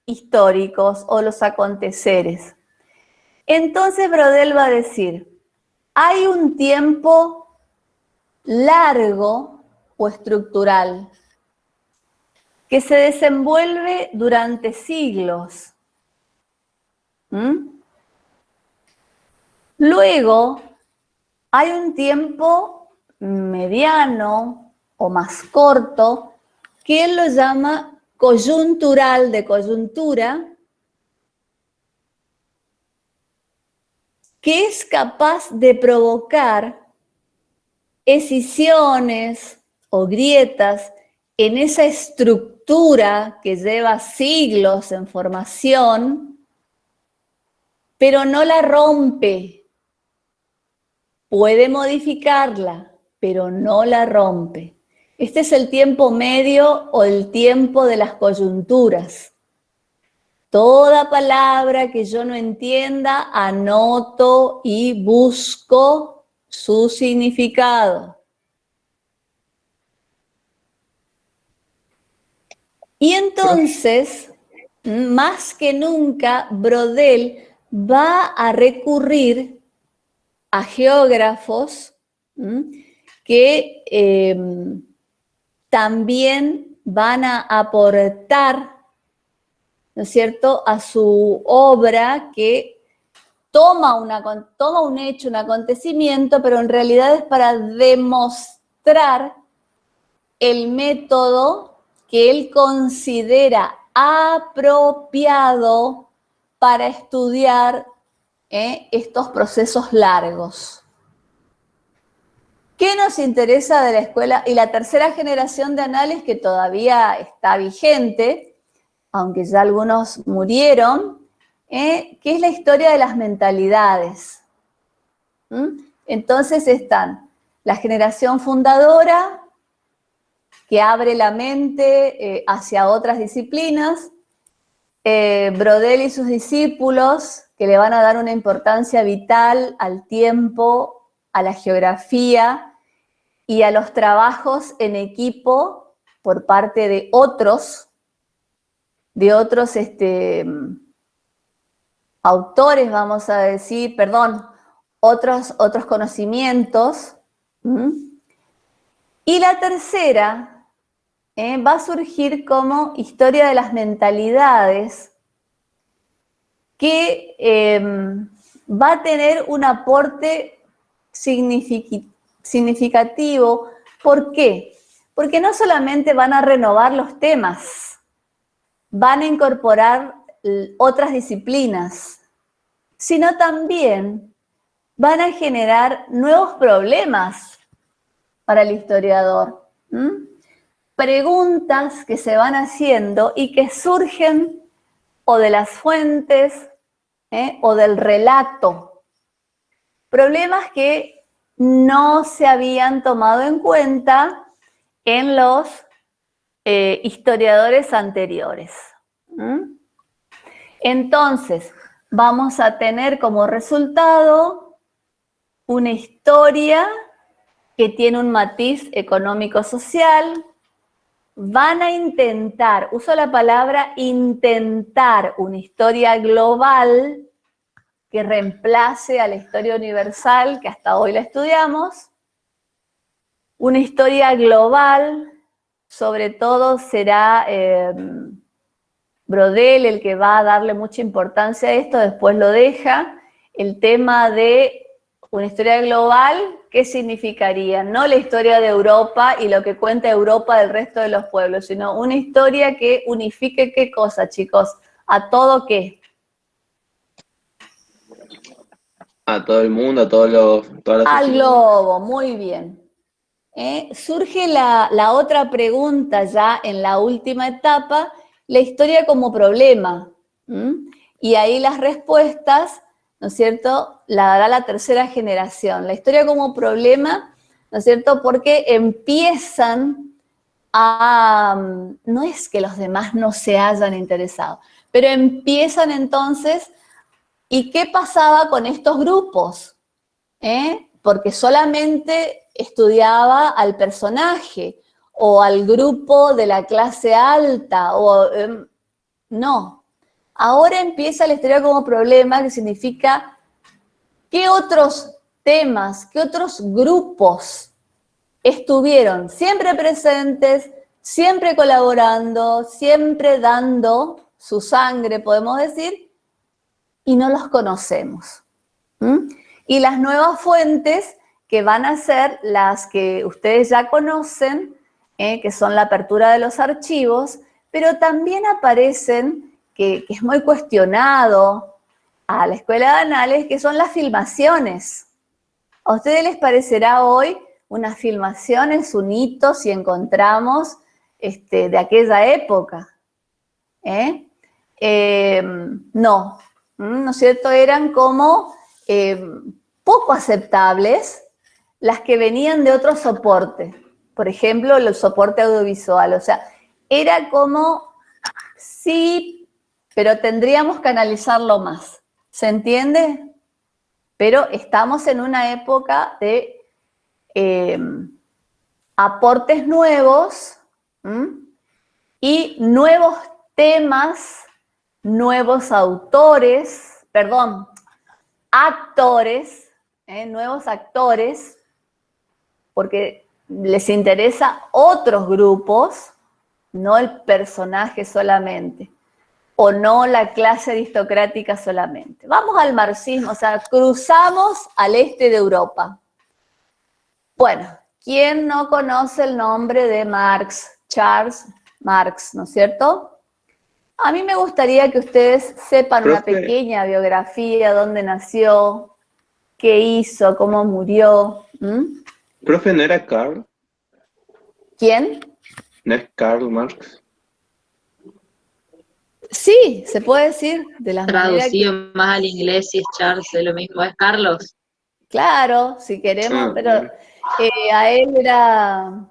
históricos o los aconteceres. Entonces Braudel va a decir, hay un tiempo largo o estructural que se desenvuelve durante siglos. Luego, hay un tiempo mediano o más corto, que él lo llama coyuntural de coyuntura, que es capaz de provocar escisiones o grietas en esa estructura que lleva siglos en formación, pero no la rompe. Puede modificarla, pero no la rompe. Este es el tiempo medio o el tiempo de las coyunturas. Toda palabra que yo no entienda, anoto y busco su significado. Y entonces, más que nunca, Brodel va a recurrir a geógrafos que también van a aportar, ¿no es cierto?, a su obra, que toma un hecho, un acontecimiento, pero en realidad es para demostrar el método que él considera apropiado para estudiar estos procesos largos. ¿Qué nos interesa de la escuela? Y la tercera generación de análisis que todavía está vigente, aunque ya algunos murieron, que es la historia de las mentalidades. Entonces están la generación fundadora, que abre la mente hacia otras disciplinas, Brodel y sus discípulos, que le van a dar una importancia vital al tiempo, a la geografía y a los trabajos en equipo por parte de otros autores, vamos a decir, otros conocimientos. Y la tercera va a surgir como historia de las mentalidades, que va a tener un aporte significativo. ¿Por qué? Porque no solamente van a renovar los temas, van a incorporar otras disciplinas, sino también van a generar nuevos problemas para el historiador. Preguntas que se van haciendo y que surgen o de las fuentes o del relato. Problemas que no se habían tomado en cuenta en los historiadores anteriores. Entonces, vamos a tener como resultado una historia que tiene un matiz económico-social. Van a intentar, uso la palabra intentar, una historia global que reemplace a la historia universal, que hasta hoy la estudiamos. Una historia global, sobre todo será Brodel el que va a darle mucha importancia a esto, después lo deja. El tema de una historia global, ¿qué significaría? No la historia de Europa y lo que cuenta Europa del resto de los pueblos, sino una historia que unifique, ¿qué cosa, chicos? ¿A todo qué? A todo el mundo, a toda la Al sociedad. globo, muy bien. Surge la otra pregunta ya en la última etapa, la historia como problema. Y ahí las respuestas, ¿no es cierto?, la dará la tercera generación. La historia como problema, ¿no es cierto?, porque empiezan a... No es que los demás no se hayan interesado, pero empiezan entonces, ¿y qué pasaba con estos grupos? Porque solamente estudiaba al personaje o al grupo de la clase alta, no. Ahora empieza la historia como problema, que significa qué otros temas, qué otros grupos estuvieron siempre presentes, siempre colaborando, siempre dando su sangre, podemos decir, y no los conocemos. Y las nuevas fuentes, que van a ser las que ustedes ya conocen, que son la apertura de los archivos, pero también aparecen, que es muy cuestionado a la Escuela de Anales, que son las filmaciones. ¿A ustedes les parecerá hoy unas filmaciones un hito si encontramos de aquella época? No, ¿no es cierto? Eran como poco aceptables las que venían de otro soporte. Por ejemplo, el soporte audiovisual. O sea, era como, sí, pero tendríamos que analizarlo más. ¿Se entiende? Pero estamos en una época de aportes nuevos y nuevos temas, nuevos autores, perdón, actores, nuevos actores, porque les interesa otros grupos, no el personaje solamente, o no la clase aristocrática solamente. Vamos al marxismo, o sea, cruzamos al este de Europa. Bueno, ¿quién no conoce el nombre de Marx? Charles Marx, ¿no es cierto? A mí me gustaría que ustedes sepan una Profe. pequeña biografía, dónde nació, qué hizo, cómo murió. Profe, ¿no era Karl? ¿Quién? ¿No es Karl Marx? Sí, se puede decir de las maneras que... Traducido más al inglés y es Charles, es lo mismo, es Carlos. Claro, si queremos, Ah, pero a él era...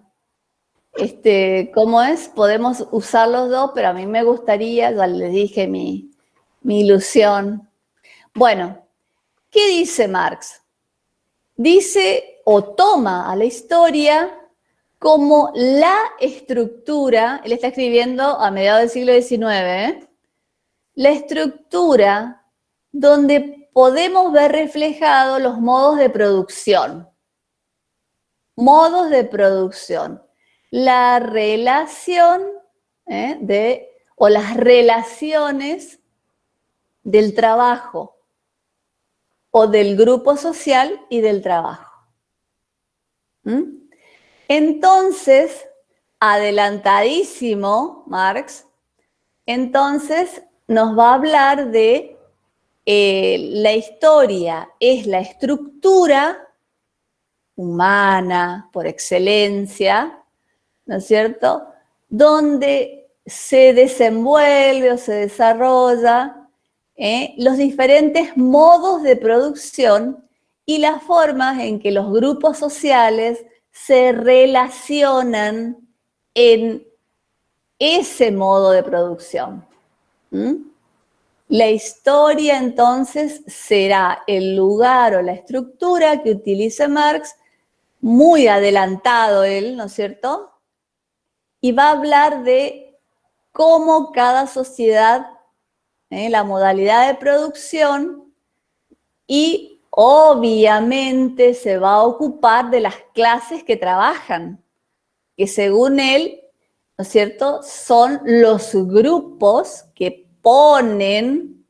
¿cómo es? Podemos usar los dos, pero a mí me gustaría, ya les dije mi ilusión. Bueno, ¿qué dice Marx? Dice o toma a la historia como la estructura, él está escribiendo a mediados del siglo XIX, la estructura donde podemos ver reflejados los modos de producción. Modos de producción. La relación o las relaciones del trabajo o del grupo social y del trabajo. Entonces, adelantadísimo Marx, entonces nos va a hablar de la historia es la estructura humana por excelencia, ¿no es cierto?, donde se desenvuelve o se desarrolla los diferentes modos de producción y las formas en que los grupos sociales se relacionan en ese modo de producción. La historia, entonces, será el lugar o la estructura que utilice Marx, muy adelantado él, ¿no es cierto?, y va a hablar de cómo cada sociedad, la modalidad de producción, y obviamente se va a ocupar de las clases que trabajan, que según él, ¿no es cierto?, son los grupos que ponen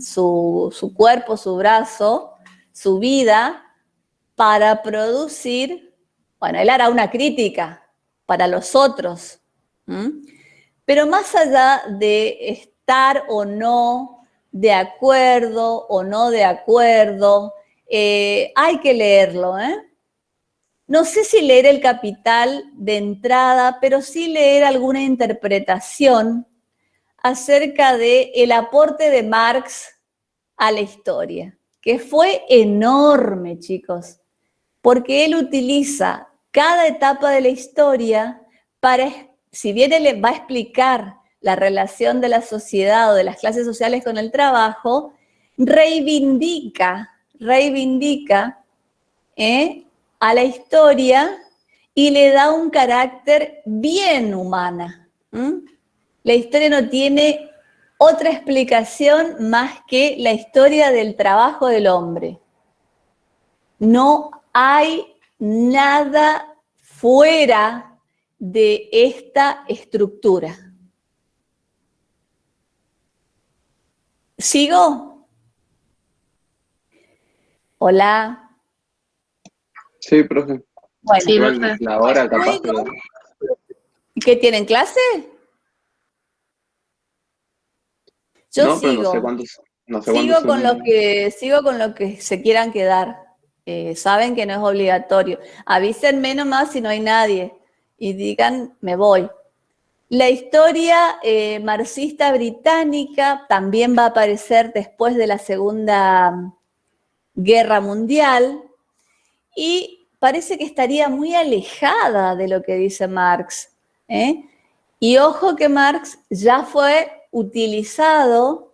su cuerpo, su brazo, su vida para producir. Bueno, él hará una crítica para los otros, pero más allá de estar o no de acuerdo o no de acuerdo, hay que leerlo, No sé si leer El Capital de entrada, pero sí leer alguna interpretación acerca del aporte de Marx a la historia, que fue enorme, chicos, porque él utiliza cada etapa de la historia para, si bien él va a explicar la relación de la sociedad o de las clases sociales con el trabajo, reivindica a la historia y le da un carácter bien humana. La historia no tiene otra explicación más que la historia del trabajo del hombre. No hay nada fuera de esta estructura. ¿Sigo? Hola. Sí, profe. Bueno, Sí, Igual profe. la hora capaz, pero... ¿Y qué tienen clase? Yo No, pero sigo. no sé cuántos son. Sigo con lo que se quieran quedar. Saben que no es obligatorio. Avísenme nomás si no hay nadie y digan, me voy. La historia marxista británica también va a aparecer después de la Segunda Guerra Mundial y parece que estaría muy alejada de lo que dice Marx. Y ojo que Marx ya fue utilizado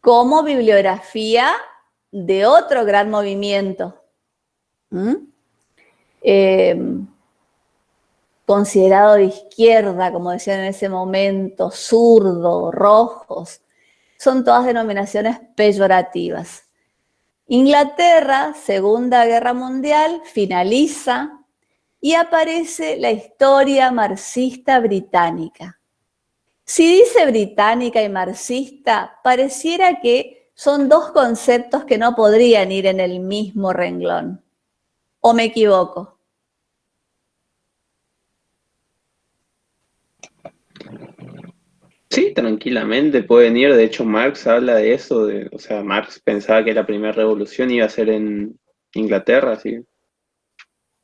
como bibliografía de otro gran movimiento. Considerado de izquierda, como decían en ese momento, zurdo, rojos, son todas denominaciones peyorativas. Inglaterra, Segunda Guerra Mundial, finaliza y aparece la historia marxista británica. Si dice británica y marxista, pareciera que son dos conceptos que no podrían ir en el mismo renglón. ¿O me equivoco? Sí, tranquilamente pueden ir. De hecho, Marx habla de eso. O sea, Marx pensaba que la primera revolución iba a ser en Inglaterra, ¿sí?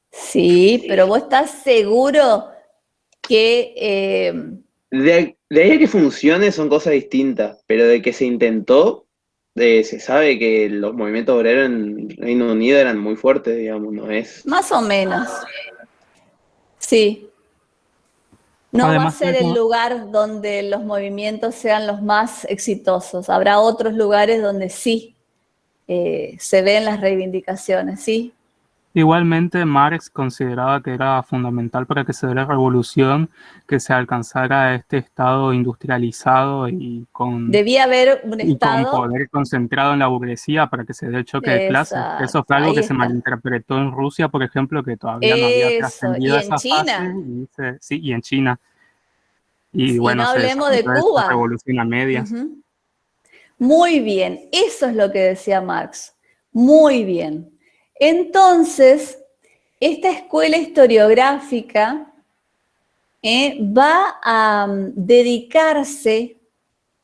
Sí, pero vos estás seguro que... De ahí a que funcione son cosas distintas, pero de que se intentó, se sabe que los movimientos obreros en Reino Unido eran muy fuertes, digamos, no es. más o menos, sí. No va a Además, ser el lugar donde los movimientos sean los más exitosos. Habrá otros lugares donde sí se ven las reivindicaciones, ¿sí? igualmente Marx consideraba que era fundamental para que se dé la revolución que se alcanzara este estado industrializado Debía haber un y con Estado. poder concentrado en la burguesía para que se dé el choque de clases. Eso fue algo Ahí que se está. malinterpretó en Rusia, por ejemplo, que todavía no había Eso, trascendido y en esa fase, China, sí, y en China. Y y no bueno, se hablemos de desarrolló esta Cuba. revolución a medias. Uh-huh. Muy bien, eso es lo que decía Marx. Muy bien. Entonces, esta escuela historiográfica va a dedicarse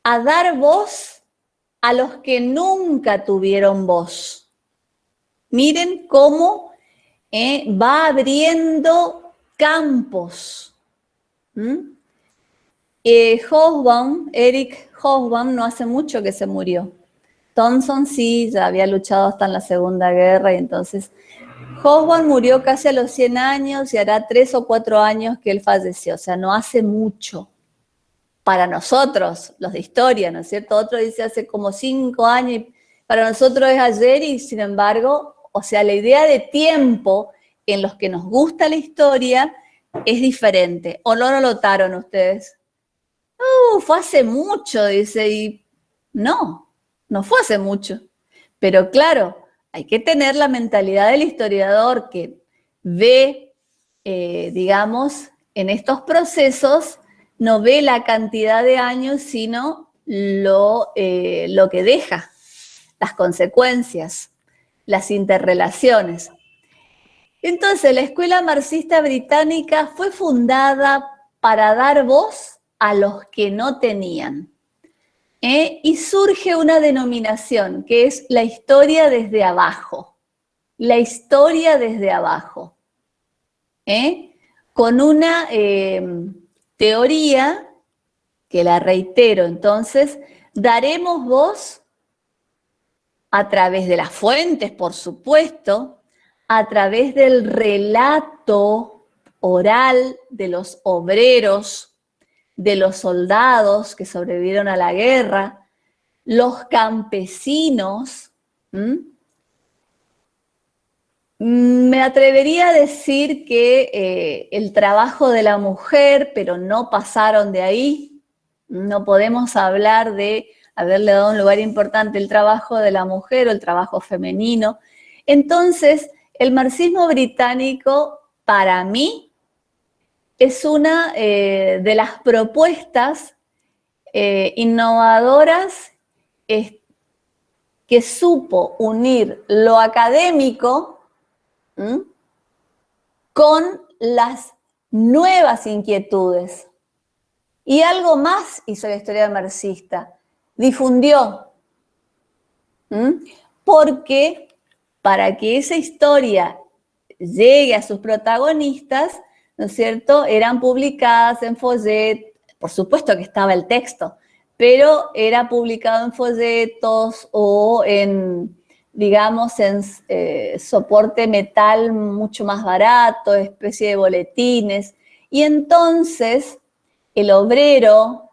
a dar voz a los que nunca tuvieron voz. Miren cómo va abriendo campos. Hobsbawm, Eric Hobsbawm, no hace mucho que se murió. Thomson sí, ya había luchado hasta en la Segunda Guerra, y entonces Hobsbawm murió casi a los 100 años y hará 3 o 4 años que él falleció, o sea, no hace mucho. Para nosotros, los de historia, ¿no es cierto? Otro dice hace como 5 años, y para nosotros es ayer, y sin embargo, o sea, la idea de tiempo en los que nos gusta la historia es diferente. ¿O no lo notaron ustedes? Fue hace mucho, dice, y no fue hace mucho. Pero claro, hay que tener la mentalidad del historiador que ve, digamos, en estos procesos, no ve la cantidad de años, sino lo que deja, las consecuencias, las interrelaciones. Entonces, la Escuela Marxista Británica fue fundada para dar voz a los que no tenían. Y surge una denominación que es la historia desde abajo. La historia desde abajo. Con una teoría que la reitero. Entonces, daremos voz a través de las fuentes, por supuesto, a través del relato oral de los obreros, de los soldados que sobrevivieron a la guerra, los campesinos. Me atrevería a decir que el trabajo de la mujer, pero no pasaron de ahí. No podemos hablar de haberle dado un lugar importante el trabajo de la mujer o el trabajo femenino. Entonces, el marxismo británico, para mí, es una de las propuestas innovadoras que supo unir lo académico con las nuevas inquietudes. Y algo más hizo la historia marxista, difundió. Porque para que esa historia llegue a sus protagonistas, ¿no es cierto?, eran publicadas en folletos, por supuesto que estaba el texto, pero era publicado en folletos o en, digamos, en soporte metal mucho más barato, especie de boletines. Y entonces el obrero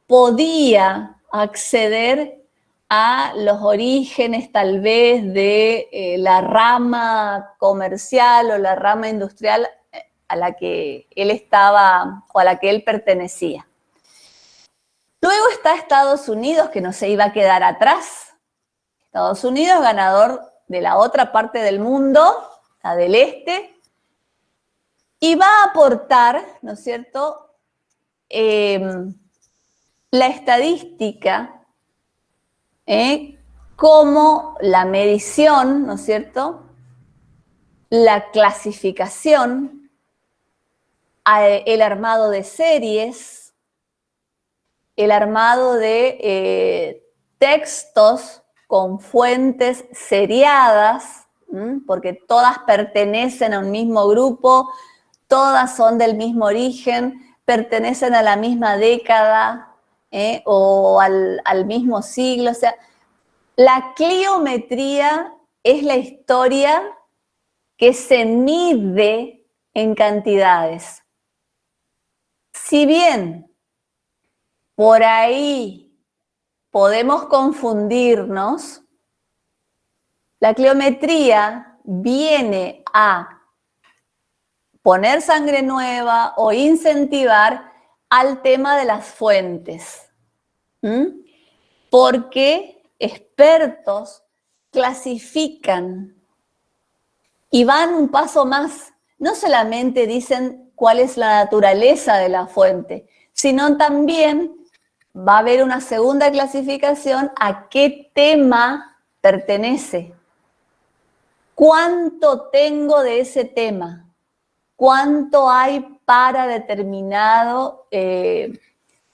podía acceder a los orígenes tal vez de la rama comercial o la rama industrial a la que él estaba o a la que él pertenecía. Luego está Estados Unidos, que no se iba a quedar atrás. Estados Unidos, ganador de la otra parte del mundo, la del este, y va a aportar, ¿no es cierto?, la estadística como la medición, ¿no es cierto?, la clasificación, el armado de series, el armado de textos con fuentes seriadas, porque todas pertenecen a un mismo grupo, todas son del mismo origen, pertenecen a la misma década, o al mismo siglo. O sea, la cliometría es la historia que se mide en cantidades. Si bien por ahí podemos confundirnos, la cliometría viene a poner sangre nueva o incentivar al tema de las fuentes, porque expertos clasifican y van un paso más. No solamente dicen cuál es la naturaleza de la fuente, sino también va a haber una segunda clasificación a qué tema pertenece. ¿Cuánto tengo de ese tema? ¿Cuánto hay para determinado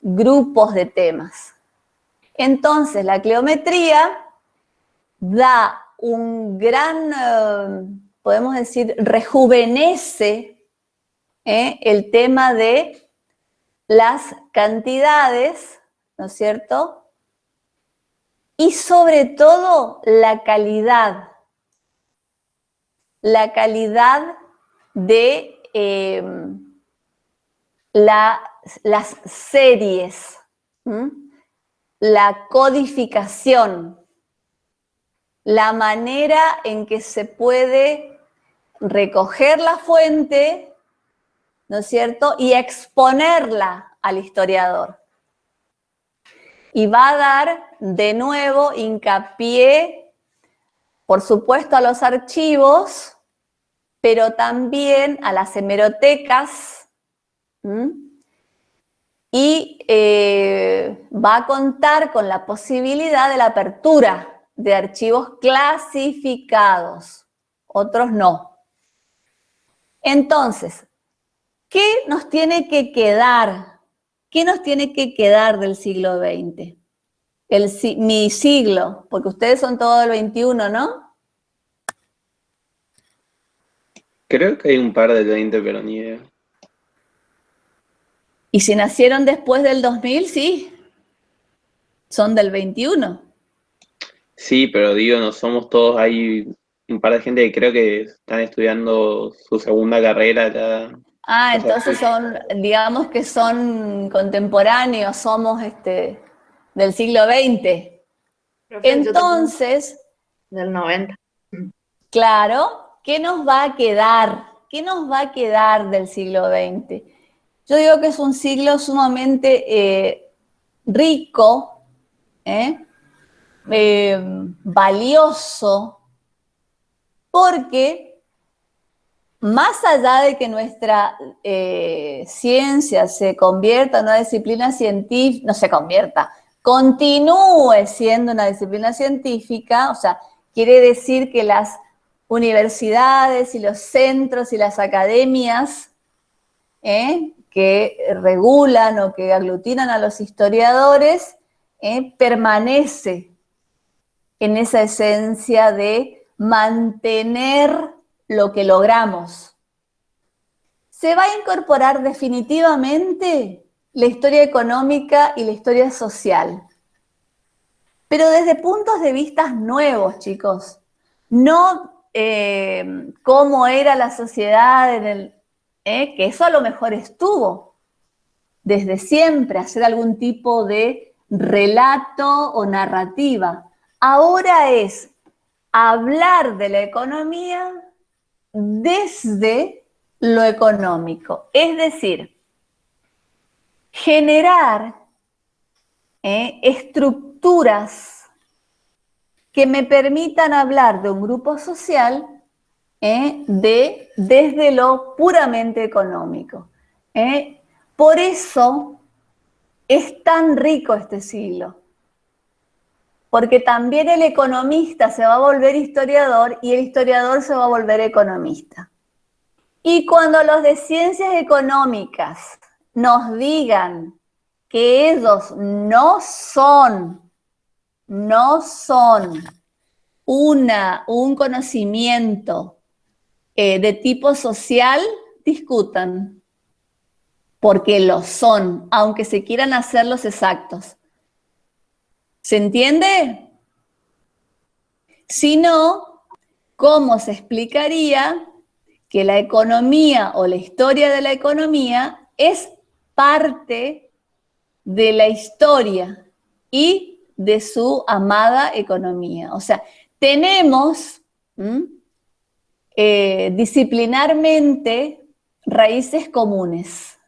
grupos de temas? Entonces, la cliometría da un gran, podemos decir, rejuvenece el tema de las cantidades, ¿no es cierto? Y sobre todo la calidad de las series, la codificación, la manera en que se puede recoger la fuente, ¿no es cierto?, y exponerla al historiador. Y va a dar de nuevo hincapié, por supuesto, a los archivos, pero también a las hemerotecas, y va a contar con la posibilidad de la apertura de archivos clasificados, otros no. Entonces, ¿qué nos tiene que quedar? ¿Qué nos tiene que quedar del siglo XX? Mi siglo, porque ustedes son todo el XXI, ¿no? Creo que hay un par del 20, pero ni idea. Y si nacieron después del 2000, sí, son del 21. Sí, pero digo, no somos todos, hay un par de gente que creo que están estudiando su segunda carrera ya. Ah, entonces son, digamos que son contemporáneos, somos del siglo XX. Entonces, del 90. claro, ¿qué nos va a quedar? ¿Qué nos va a quedar del siglo XX? Yo digo que es un siglo sumamente rico, valioso, porque más allá de que nuestra ciencia se convierta en una disciplina científica, no se convierta, continúe siendo una disciplina científica, o sea, quiere decir que las universidades y los centros y las academias que regulan o que aglutinan a los historiadores, permanece en esa esencia de mantener lo que logramos. Se va a incorporar definitivamente la historia económica y la historia social, pero desde puntos de vista nuevos, chicos. No cómo era la sociedad que eso a lo mejor estuvo desde siempre, hacer algún tipo de relato o narrativa. Ahora es hablar de la economía desde lo económico, es decir, generar estructuras que me permitan hablar de un grupo social desde lo puramente económico. Por eso es tan rico este siglo, porque también el economista se va a volver historiador y el historiador se va a volver economista. Y cuando los de ciencias económicas nos digan que ellos no son un conocimiento de tipo social, discutan, porque lo son, aunque se quieran hacer los exactos. ¿Se entiende? Si no, ¿cómo se explicaría que la economía o la historia de la economía es parte de la historia y de su amada economía? O sea, tenemos disciplinarmente raíces comunes.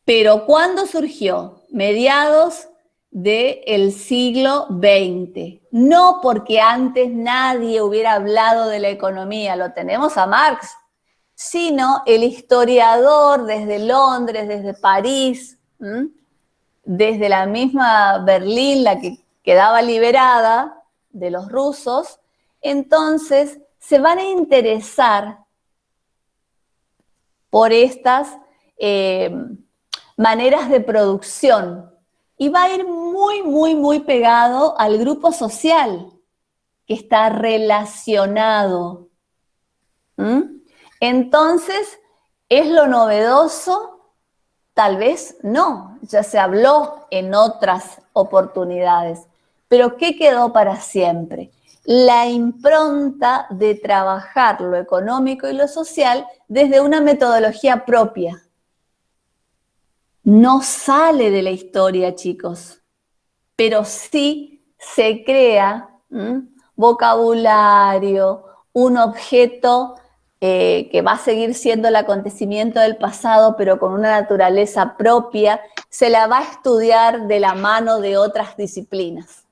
Pero ¿cuándo surgió? Mediados del siglo XX. No porque antes nadie hubiera hablado de la economía, lo tenemos a Marx, sino el historiador desde Londres, desde París, desde la misma Berlín, la que quedaba liberada de los rusos, entonces se van a interesar por estas maneras de producción y va a ir muy, muy, muy pegado al grupo social que está relacionado. Entonces, ¿es lo novedoso? Tal vez no, ya se habló en otras oportunidades, pero ¿qué quedó para siempre? La impronta de trabajar lo económico y lo social desde una metodología propia. No sale de la historia, chicos, pero sí se crea vocabulario, un objeto que va a seguir siendo el acontecimiento del pasado, pero con una naturaleza propia, se la va a estudiar de la mano de otras disciplinas.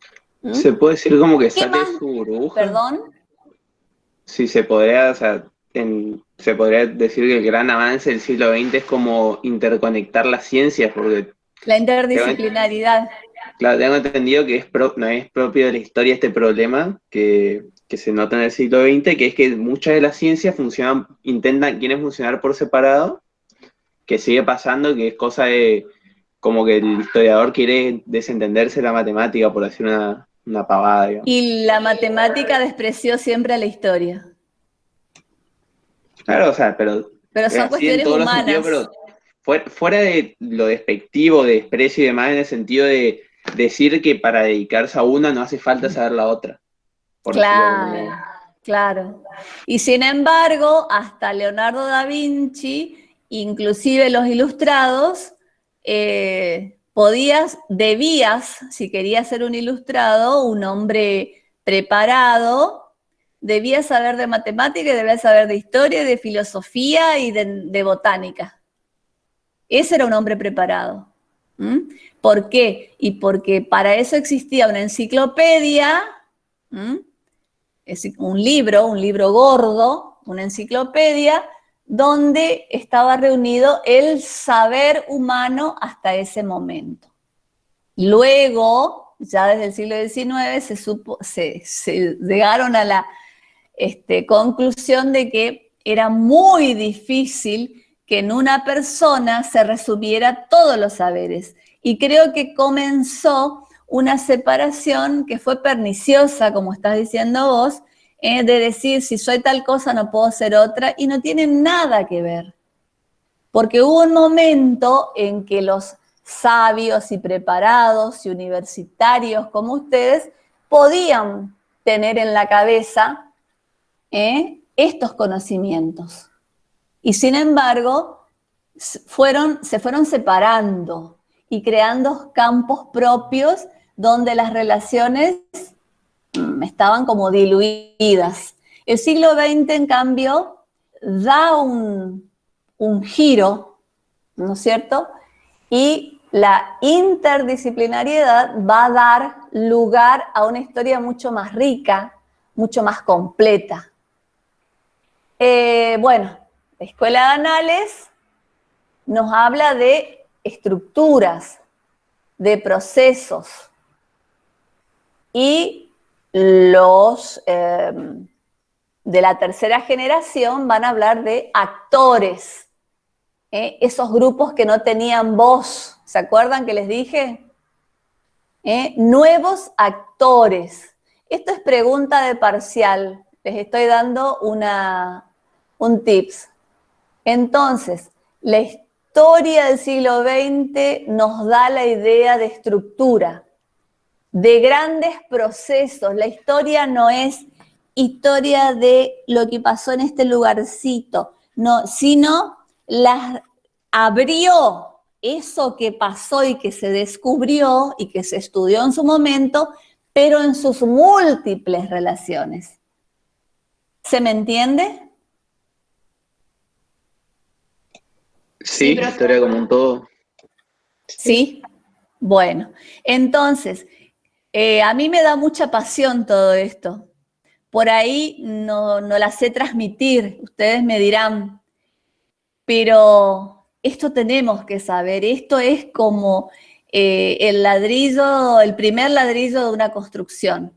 ¿Se puede decir como que sale más? de su burbuja? ¿Perdón? Sí, se podría, o sea, se podría decir que el gran avance del siglo XX es como interconectar las ciencias, porque La interdisciplinaridad. claro, tengo entendido que no es propio de la historia este problema que se nota en el siglo XX, que es que muchas de las ciencias quieren funcionar por separado, que sigue pasando, que es cosa de como que el historiador quiere desentenderse de la matemática por hacer una pavada, digamos. Y la matemática despreció siempre a la historia. Claro, o sea, pero Pero es son así en cuestiones todos los humanas. sentidos, pero fuera de lo despectivo, de desprecio y demás, en el sentido de decir que para dedicarse a una no hace falta saber la otra. Claro, claro. Y sin embargo, hasta Leonardo da Vinci, inclusive los ilustrados, debías, si querías ser un ilustrado, un hombre preparado, debías saber de matemática y debías saber de historia, de filosofía y de botánica. Ese era un hombre preparado. ¿Por qué? Y porque para eso existía una enciclopedia, es un libro gordo, una enciclopedia, donde estaba reunido el saber humano hasta ese momento. Luego, ya desde el siglo XIX, se llegaron a la conclusión de que era muy difícil que en una persona se resumiera todos los saberes. Y creo que comenzó una separación que fue perniciosa, como estás diciendo vos, de decir, si soy tal cosa no puedo ser otra, y no tiene nada que ver. Porque hubo un momento en que los sabios y preparados y universitarios como ustedes podían tener en la cabeza estos conocimientos. Y sin embargo, se fueron separando y creando campos propios donde las relaciones estaban como diluidas. El siglo XX, en cambio, da un giro, ¿no es cierto? Y la interdisciplinariedad va a dar lugar a una historia mucho más rica, mucho más completa. Bueno, la Escuela de Anales nos habla de estructuras, de procesos, y los de la tercera generación van a hablar de actores, esos grupos que no tenían voz. ¿Se acuerdan que les dije? Nuevos actores. Esto es pregunta de parcial. Les estoy dando un tips. Entonces, la historia del siglo XX nos da la idea de estructura, de grandes procesos. La historia no es historia de lo que pasó en este lugarcito, no, sino abrió eso que pasó y que se descubrió y que se estudió en su momento, pero en sus múltiples relaciones. ¿Se me entiende? Sí, la historia como un todo. Sí. Bueno, entonces, a mí me da mucha pasión todo esto. Por ahí no la sé transmitir, ustedes me dirán, pero esto tenemos que saber, esto es como el primer ladrillo de una construcción.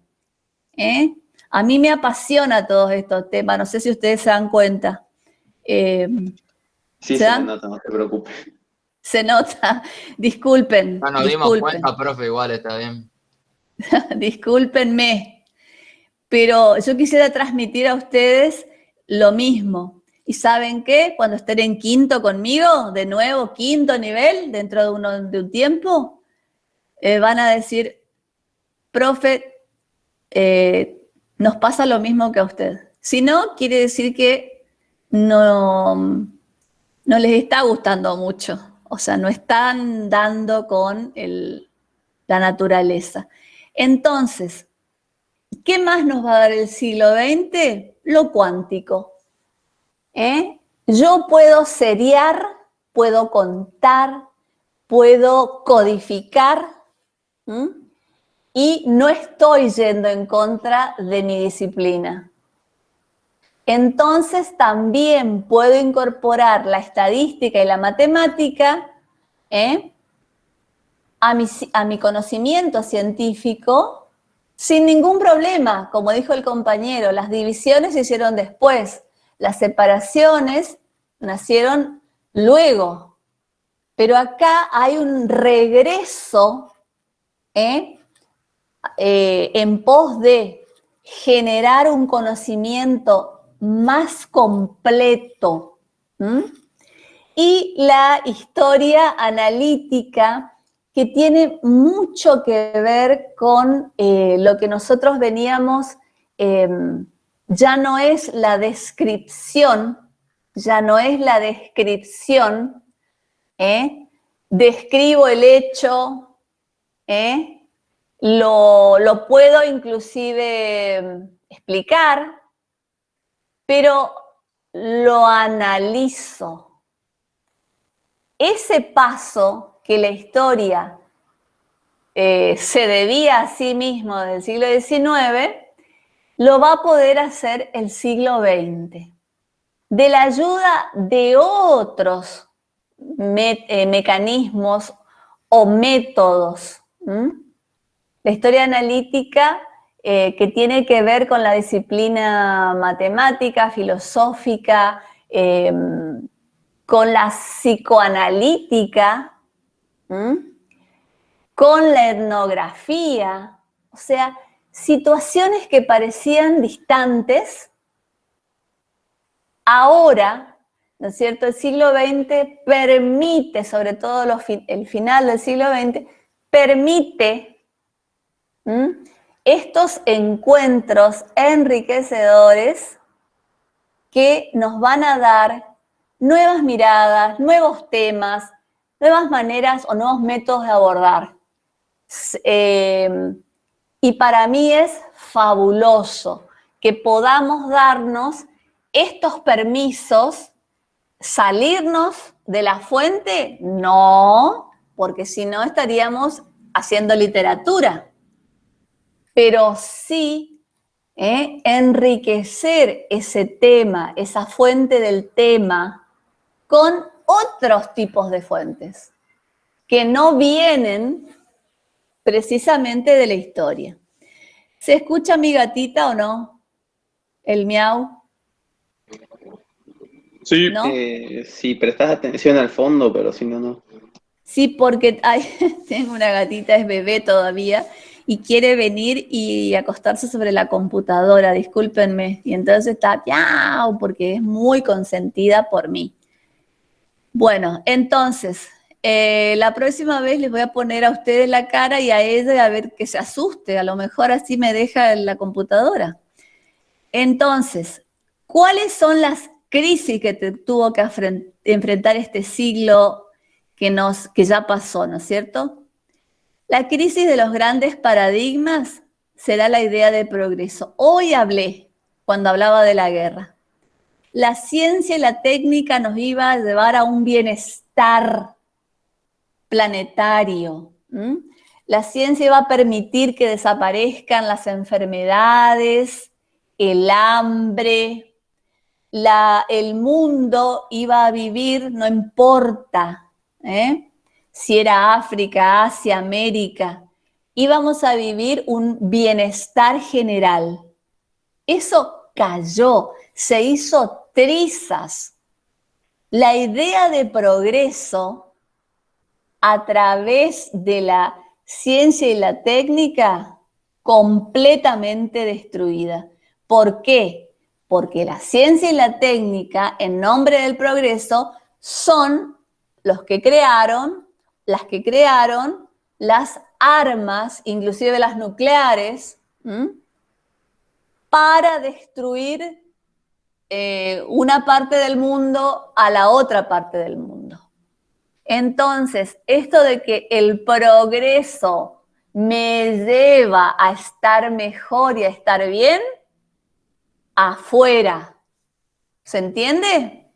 A mí me apasiona todos estos temas, no sé si ustedes se dan cuenta. Sí, se me nota, no te preocupes. Se nota, disculpen. No nos dimos cuenta, profe, igual está bien. Discúlpenme, pero yo quisiera transmitir a ustedes lo mismo. ¿Y saben qué? Cuando estén en quinto conmigo, de nuevo, quinto nivel, dentro de un tiempo, van a decir, profe, nos pasa lo mismo que a usted. Si no, quiere decir que no les está gustando mucho. O sea, no están dando con la naturaleza. Entonces, ¿qué más nos va a dar el siglo XX? Lo cuántico. Yo puedo seriar, puedo contar, puedo codificar, y no estoy yendo en contra de mi disciplina. Entonces también puedo incorporar la estadística y la matemática a mi conocimiento científico sin ningún problema. Como dijo el compañero, las divisiones se hicieron después, las separaciones nacieron luego. Pero acá hay un regreso en pos de generar un conocimiento más completo. Y la historia analítica, que tiene mucho que ver con lo que nosotros veníamos, ya no es la descripción, describo el hecho, lo puedo inclusive explicar, pero lo analizo. Ese paso que la historia se debía a sí mismo del siglo XIX, lo va a poder hacer el siglo XX. De la ayuda de otros mecanismos o métodos. La historia analítica, que tiene que ver con la disciplina matemática, filosófica, con la psicoanalítica, con la etnografía, o sea, situaciones que parecían distantes, ahora, ¿no es cierto?, el siglo XX permite, sobre todo el final del siglo XX, permite estos encuentros enriquecedores que nos van a dar nuevas miradas, nuevos temas, nuevas maneras o nuevos métodos de abordar. Y para mí es fabuloso que podamos darnos estos permisos. ¿Salirnos de la fuente? No, porque si no estaríamos haciendo literatura. Pero sí enriquecer ese tema, esa fuente del tema, con otros tipos de fuentes que no vienen precisamente de la historia. ¿Se escucha mi gatita o no? El miau. Sí. ¿No? Si prestás atención al fondo, pero si no, no. Sí, porque tengo una gatita, es bebé todavía, y quiere venir y acostarse sobre la computadora, discúlpenme. Y entonces está miau, porque es muy consentida por mí. Bueno, entonces, la próxima vez les voy a poner a ustedes la cara y a ella a ver que se asuste. A lo mejor así me deja en la computadora. Entonces, ¿cuáles son las crisis que tuvo que enfrentar este siglo que ya pasó, ¿no es cierto? La crisis de los grandes paradigmas será la idea de progreso. Hoy hablé, cuando hablaba de la guerra. La ciencia y la técnica nos iba a llevar a un bienestar planetario. La ciencia iba a permitir que desaparezcan las enfermedades, el hambre, el mundo iba a vivir, no importa si era África, Asia, América, íbamos a vivir un bienestar general. Eso cayó, se hizo trizas. La idea de progreso a través de la ciencia y la técnica completamente destruida. ¿Por qué? Porque la ciencia y la técnica, en nombre del progreso, son las que crearon las armas, inclusive las nucleares, para destruir una parte del mundo a la otra parte del mundo. Entonces, esto de que el progreso me lleva a estar mejor y a estar bien, afuera. ¿Se entiende?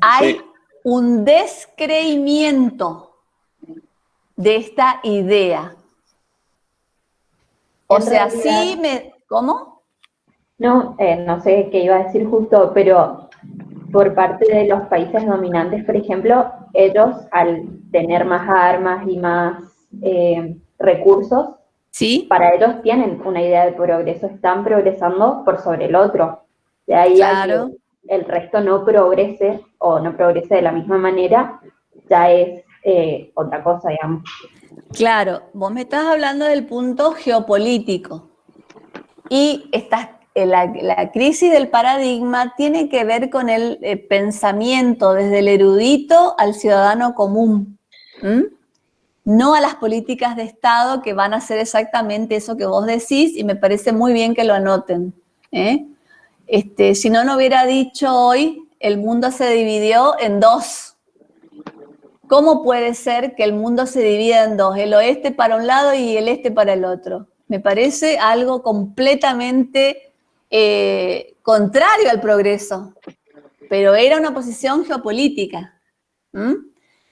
Hay un descreimiento de esta idea. O sea, sí ¿Cómo? No, no sé qué iba a decir justo, pero por parte de los países dominantes, por ejemplo, ellos al tener más armas y más recursos, ¿sí? Para ellos tienen una idea de progreso, están progresando por sobre el otro. De ahí claro. a que el resto no progrese o no progrese de la misma manera, ya es otra cosa, digamos. Claro, vos me estás hablando del punto geopolítico y la crisis del paradigma tiene que ver con el pensamiento desde el erudito al ciudadano común, no a las políticas de Estado que van a hacer exactamente eso que vos decís, y me parece muy bien que lo anoten. Si no hubiera dicho hoy, el mundo se dividió en dos. ¿Cómo puede ser que el mundo se divida en dos? El oeste para un lado y el este para el otro. Me parece algo completamente contrario al progreso, pero era una posición geopolítica.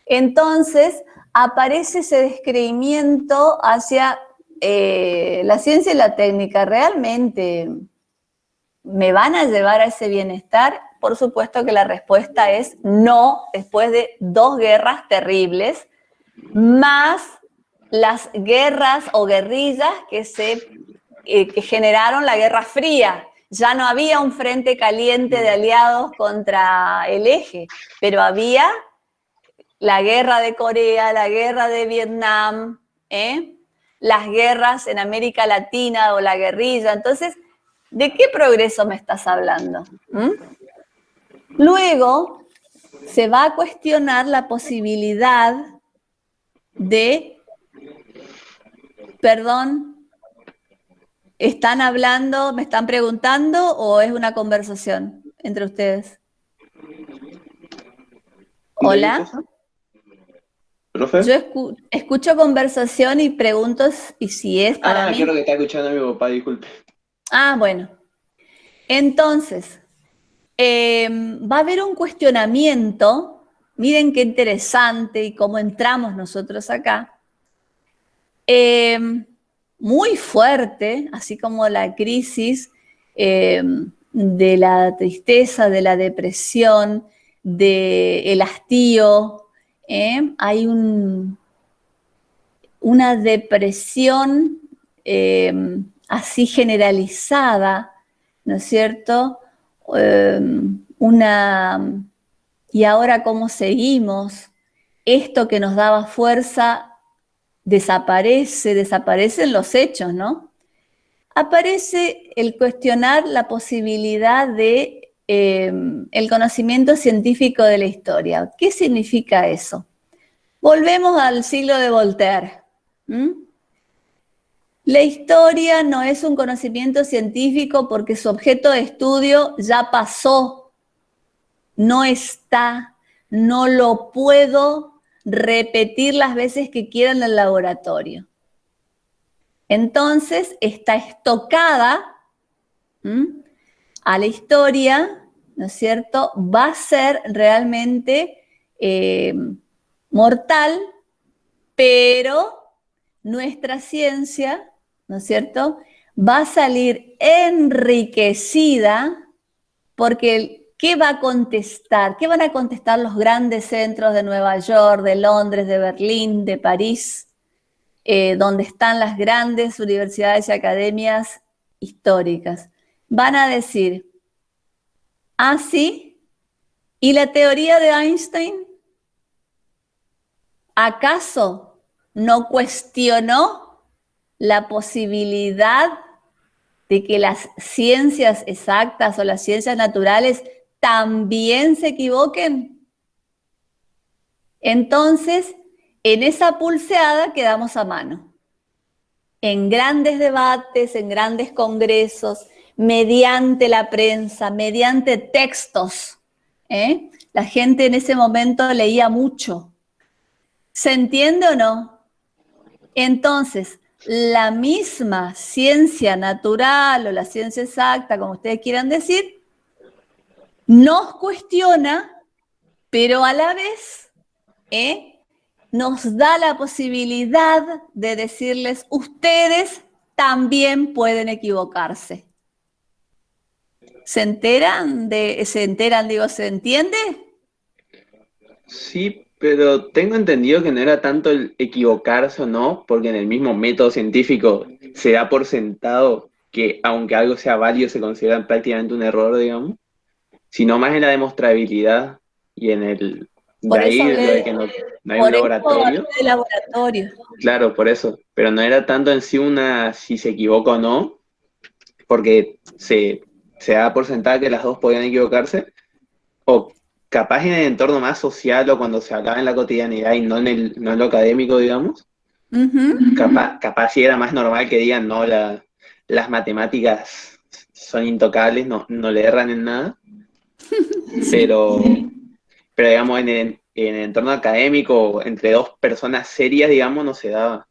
Entonces, aparece ese descreimiento hacia la ciencia y la técnica. ¿Realmente me van a llevar a ese bienestar? Por supuesto que la respuesta es no, después de 2 guerras terribles, más las guerras o guerrillas que generaron la Guerra Fría. Ya no había un frente caliente de aliados contra el eje, pero había la guerra de Corea, la guerra de Vietnam, las guerras en América Latina o la guerrilla. Entonces, ¿de qué progreso me estás hablando? Luego, se va a cuestionar la posibilidad de, perdón, ¿están hablando, me están preguntando o es una conversación entre ustedes? Hola. ¿Profe? Yo escucho conversación y pregunto y si es para mí. Creo que está escuchando a mi papá, disculpe. Bueno. Entonces, va a haber un cuestionamiento, miren qué interesante y cómo entramos nosotros acá, muy fuerte, así como la crisis de la tristeza, de la depresión, del hastío. Hay una depresión así generalizada, ¿no es cierto? ¿Y ahora cómo seguimos? Esto que nos daba fuerza desaparecen los hechos, ¿no? Aparece el cuestionar la posibilidad de el conocimiento científico de la historia. ¿Qué significa eso? Volvemos al siglo de Voltaire. La historia no es un conocimiento científico porque su objeto de estudio ya pasó, no está, no lo puedo repetir las veces que quiera en el laboratorio. Entonces está estocada a la historia, ¿no es cierto? Va a ser realmente mortal, pero nuestra ciencia, ¿no es cierto?, va a salir enriquecida porque ¿qué va a contestar? ¿Qué van a contestar los grandes centros de Nueva York, de Londres, de Berlín, de París, donde están las grandes universidades y academias históricas? Van a decir, sí, ¿y la teoría de Einstein? ¿Acaso no cuestionó la posibilidad de que las ciencias exactas o las ciencias naturales también se equivoquen? Entonces, en esa pulseada quedamos a mano. En grandes debates, en grandes congresos, mediante la prensa, mediante textos. La gente en ese momento leía mucho. ¿Se entiende o no? Entonces, la misma ciencia natural o la ciencia exacta, como ustedes quieran decir, nos cuestiona, pero a la vez nos da la posibilidad de decirles, ustedes también pueden equivocarse. ¿Se entiende? Sí, pero tengo entendido que no era tanto el equivocarse o no, porque en el mismo método científico se da por sentado que aunque algo sea válido se considera prácticamente un error, digamos, sino más en la demostrabilidad y en el... Por De ahí eso lo de que no hay un laboratorio. De laboratorio. Claro, por eso. Pero no era tanto en sí si se equivoca o no, porque se da por sentado que las dos podían equivocarse, o capaz en el entorno más social o cuando se hablaba en la cotidianidad y no en lo académico, digamos, capaz sí era más normal que digan, no, las matemáticas son intocables, no le erran en nada, pero digamos en el entorno académico, entre dos personas serias, digamos, no se daba,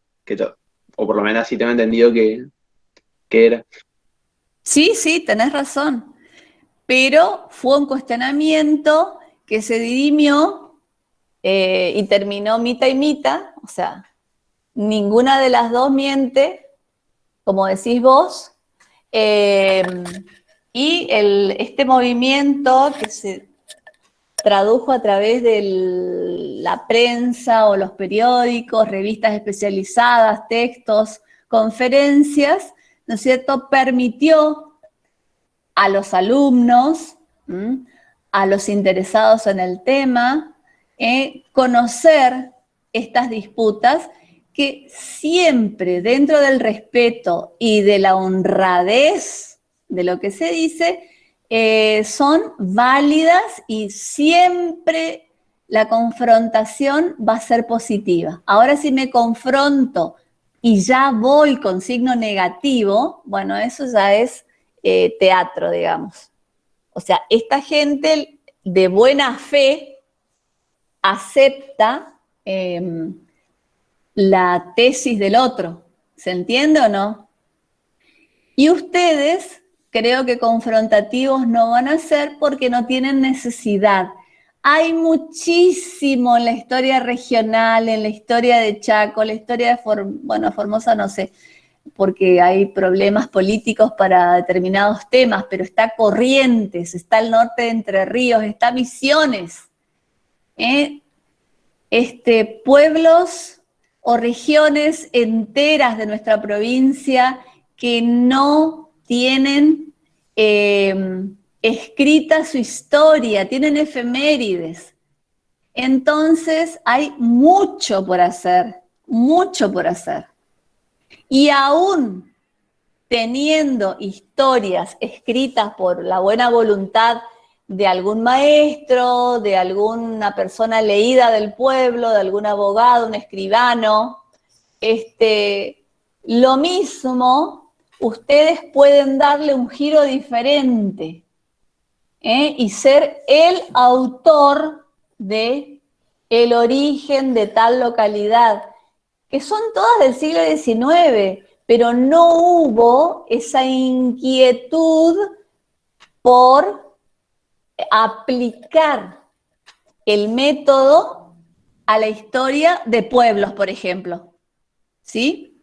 o por lo menos así tengo entendido que era. Sí, tenés razón. Pero fue un cuestionamiento que se dirimió y terminó mitad y mitad, o sea, ninguna de las dos miente, como decís vos, y este movimiento que se tradujo a través de la prensa o los periódicos, revistas especializadas, textos, conferencias, ¿no es cierto?, permitió a los alumnos, a los interesados en el tema, conocer estas disputas que siempre dentro del respeto y de la honradez de lo que se dice, son válidas y siempre la confrontación va a ser positiva. Ahora si me confronto y ya voy con signo negativo, bueno, eso ya es teatro, digamos. O sea, esta gente de buena fe acepta la tesis del otro. ¿Se entiende o no? Y ustedes, creo que confrontativos no van a ser porque no tienen necesidad. Hay muchísimo en la historia regional, en la historia de Chaco, la historia de Formosa no sé, porque hay problemas políticos para determinados temas, pero está Corrientes, está el norte de Entre Ríos, está Misiones, pueblos o regiones enteras de nuestra provincia que no tienen escrita su historia, tienen efemérides. Entonces hay mucho por hacer, mucho por hacer. Y aún teniendo historias escritas por la buena voluntad de algún maestro, de alguna persona leída del pueblo, de algún abogado, un escribano, lo mismo, ustedes pueden darle un giro diferente y ser el autor de el origen de tal localidad, que son todas del siglo XIX, pero no hubo esa inquietud por aplicar el método a la historia de pueblos, por ejemplo, ¿sí?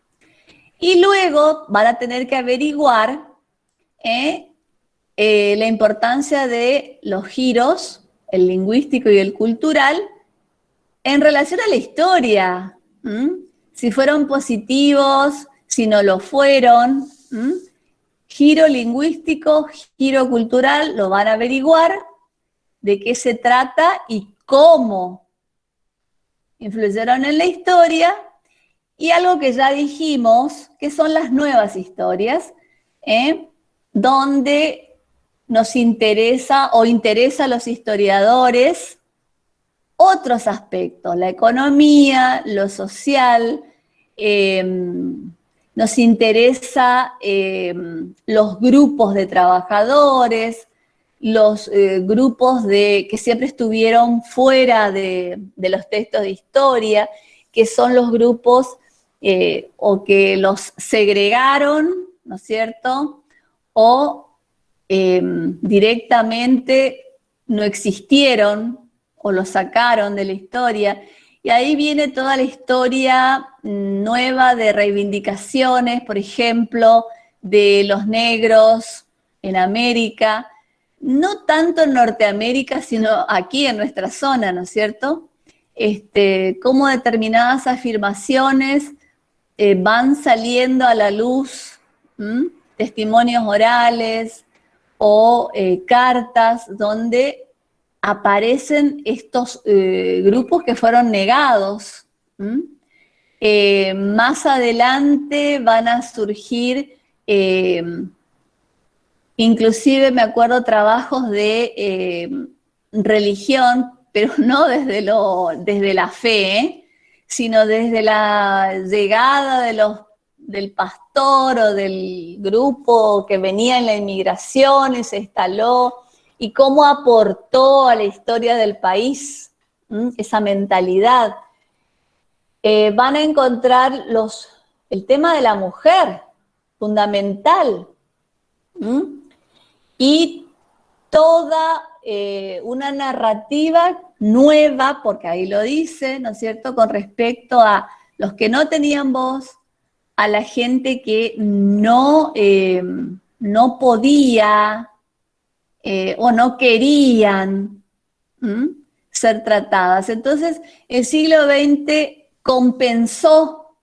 Y luego van a tener que averiguar la importancia de los giros, el lingüístico y el cultural, en relación a la historia. Si fueron positivos, si no lo fueron. Giro lingüístico, giro cultural, lo van a averiguar, de qué se trata y cómo influyeron en la historia. Y algo que ya dijimos, que son las nuevas historias, donde nos interesa o interesa a los historiadores otros aspectos, la economía, lo social, nos interesa los grupos de trabajadores, los grupos que siempre estuvieron fuera de los textos de historia, que son los grupos o que los segregaron, ¿no es cierto?, o directamente no existieron o los sacaron de la historia. Y ahí viene toda la historia nueva de reivindicaciones, por ejemplo, de los negros en América, no tanto en Norteamérica, sino aquí en nuestra zona, ¿no es cierto? Cómo determinadas afirmaciones van saliendo a la luz, testimonios orales o cartas donde aparecen estos grupos que fueron negados. Más adelante van a surgir, inclusive me acuerdo trabajos de religión, pero no desde la fe, sino desde la llegada del pastor o del grupo que venía en la inmigración y se instaló, y cómo aportó a la historia del país esa mentalidad. Van a encontrar el tema de la mujer, fundamental, y toda una narrativa nueva, porque ahí lo dice, ¿no es cierto?, con respecto a los que no tenían voz, a la gente que no podía o no querían ser tratadas. Entonces, el siglo XX compensó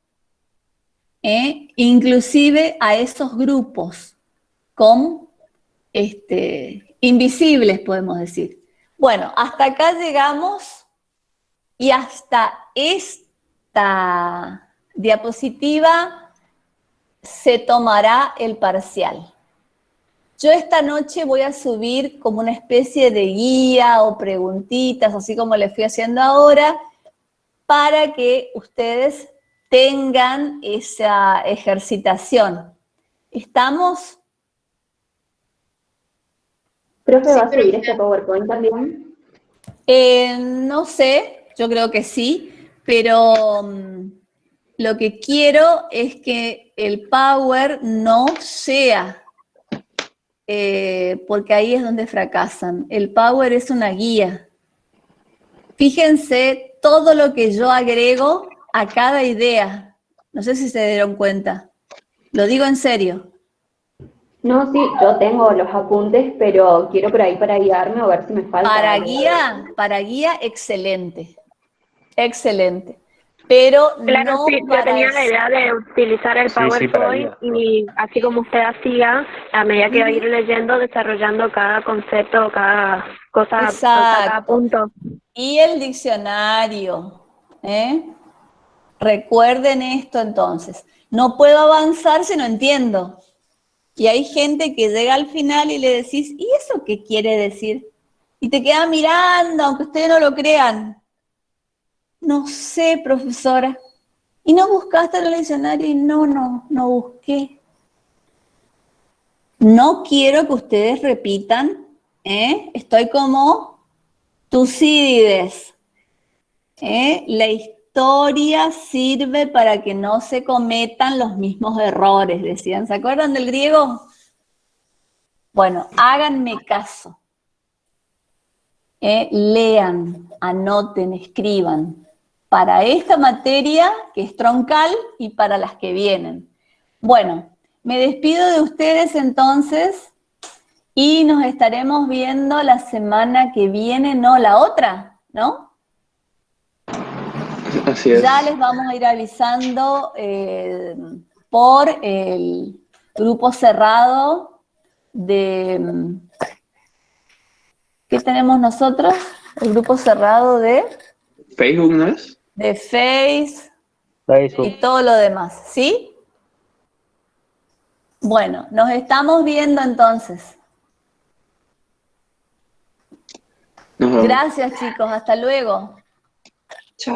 inclusive a esos grupos con invisibles, podemos decir. Bueno, hasta acá llegamos y hasta esta diapositiva se tomará el parcial. Yo esta noche voy a subir como una especie de guía o preguntitas, así como le fui haciendo ahora, para que ustedes tengan esa ejercitación. ¿Estamos? ¿Profe, va a subir este PowerPoint también? No sé, yo creo que sí, pero lo que quiero es que el Power no sea, porque ahí es donde fracasan. El Power es una guía. Fíjense todo lo que yo agrego a cada idea. No sé si se dieron cuenta. Lo digo en serio. No, sí, yo tengo los apuntes, pero quiero por ahí para guiarme o ver si me falta algo. Para guía, excelente. Excelente. Pero Claro, no sí, yo para tenía la idea de utilizar el Sí, para PowerPoint guía. y así como usted hacía, a medida que iba a ir leyendo, desarrollando cada concepto, cada cosa, o sea, cada Exacto. punto. Y el diccionario, ¿eh? Recuerden esto entonces. No puedo avanzar si no entiendo. Y hay gente que llega al final y le decís, ¿y eso qué quiere decir? Y te queda mirando, aunque ustedes no lo crean. No sé, profesora. ¿Y no buscaste en el diccionario? Y no busqué. No quiero que ustedes repitan, Estoy como Tucídides. La historia sirve para que no se cometan los mismos errores, decían. ¿Se acuerdan del griego? Bueno, háganme caso. Lean, anoten, escriban. Para esta materia, que es troncal, y para las que vienen. Bueno, me despido de ustedes entonces y nos estaremos viendo la semana que viene, no la otra, ¿no? Así es. Ya les vamos a ir avisando por el grupo cerrado de... ¿Qué tenemos nosotros? El grupo cerrado de ¿Facebook no es? Face Facebook. y todo lo demás, ¿sí? Bueno, nos estamos viendo entonces. Nos vemos. Gracias, chicos. Hasta luego. Chao.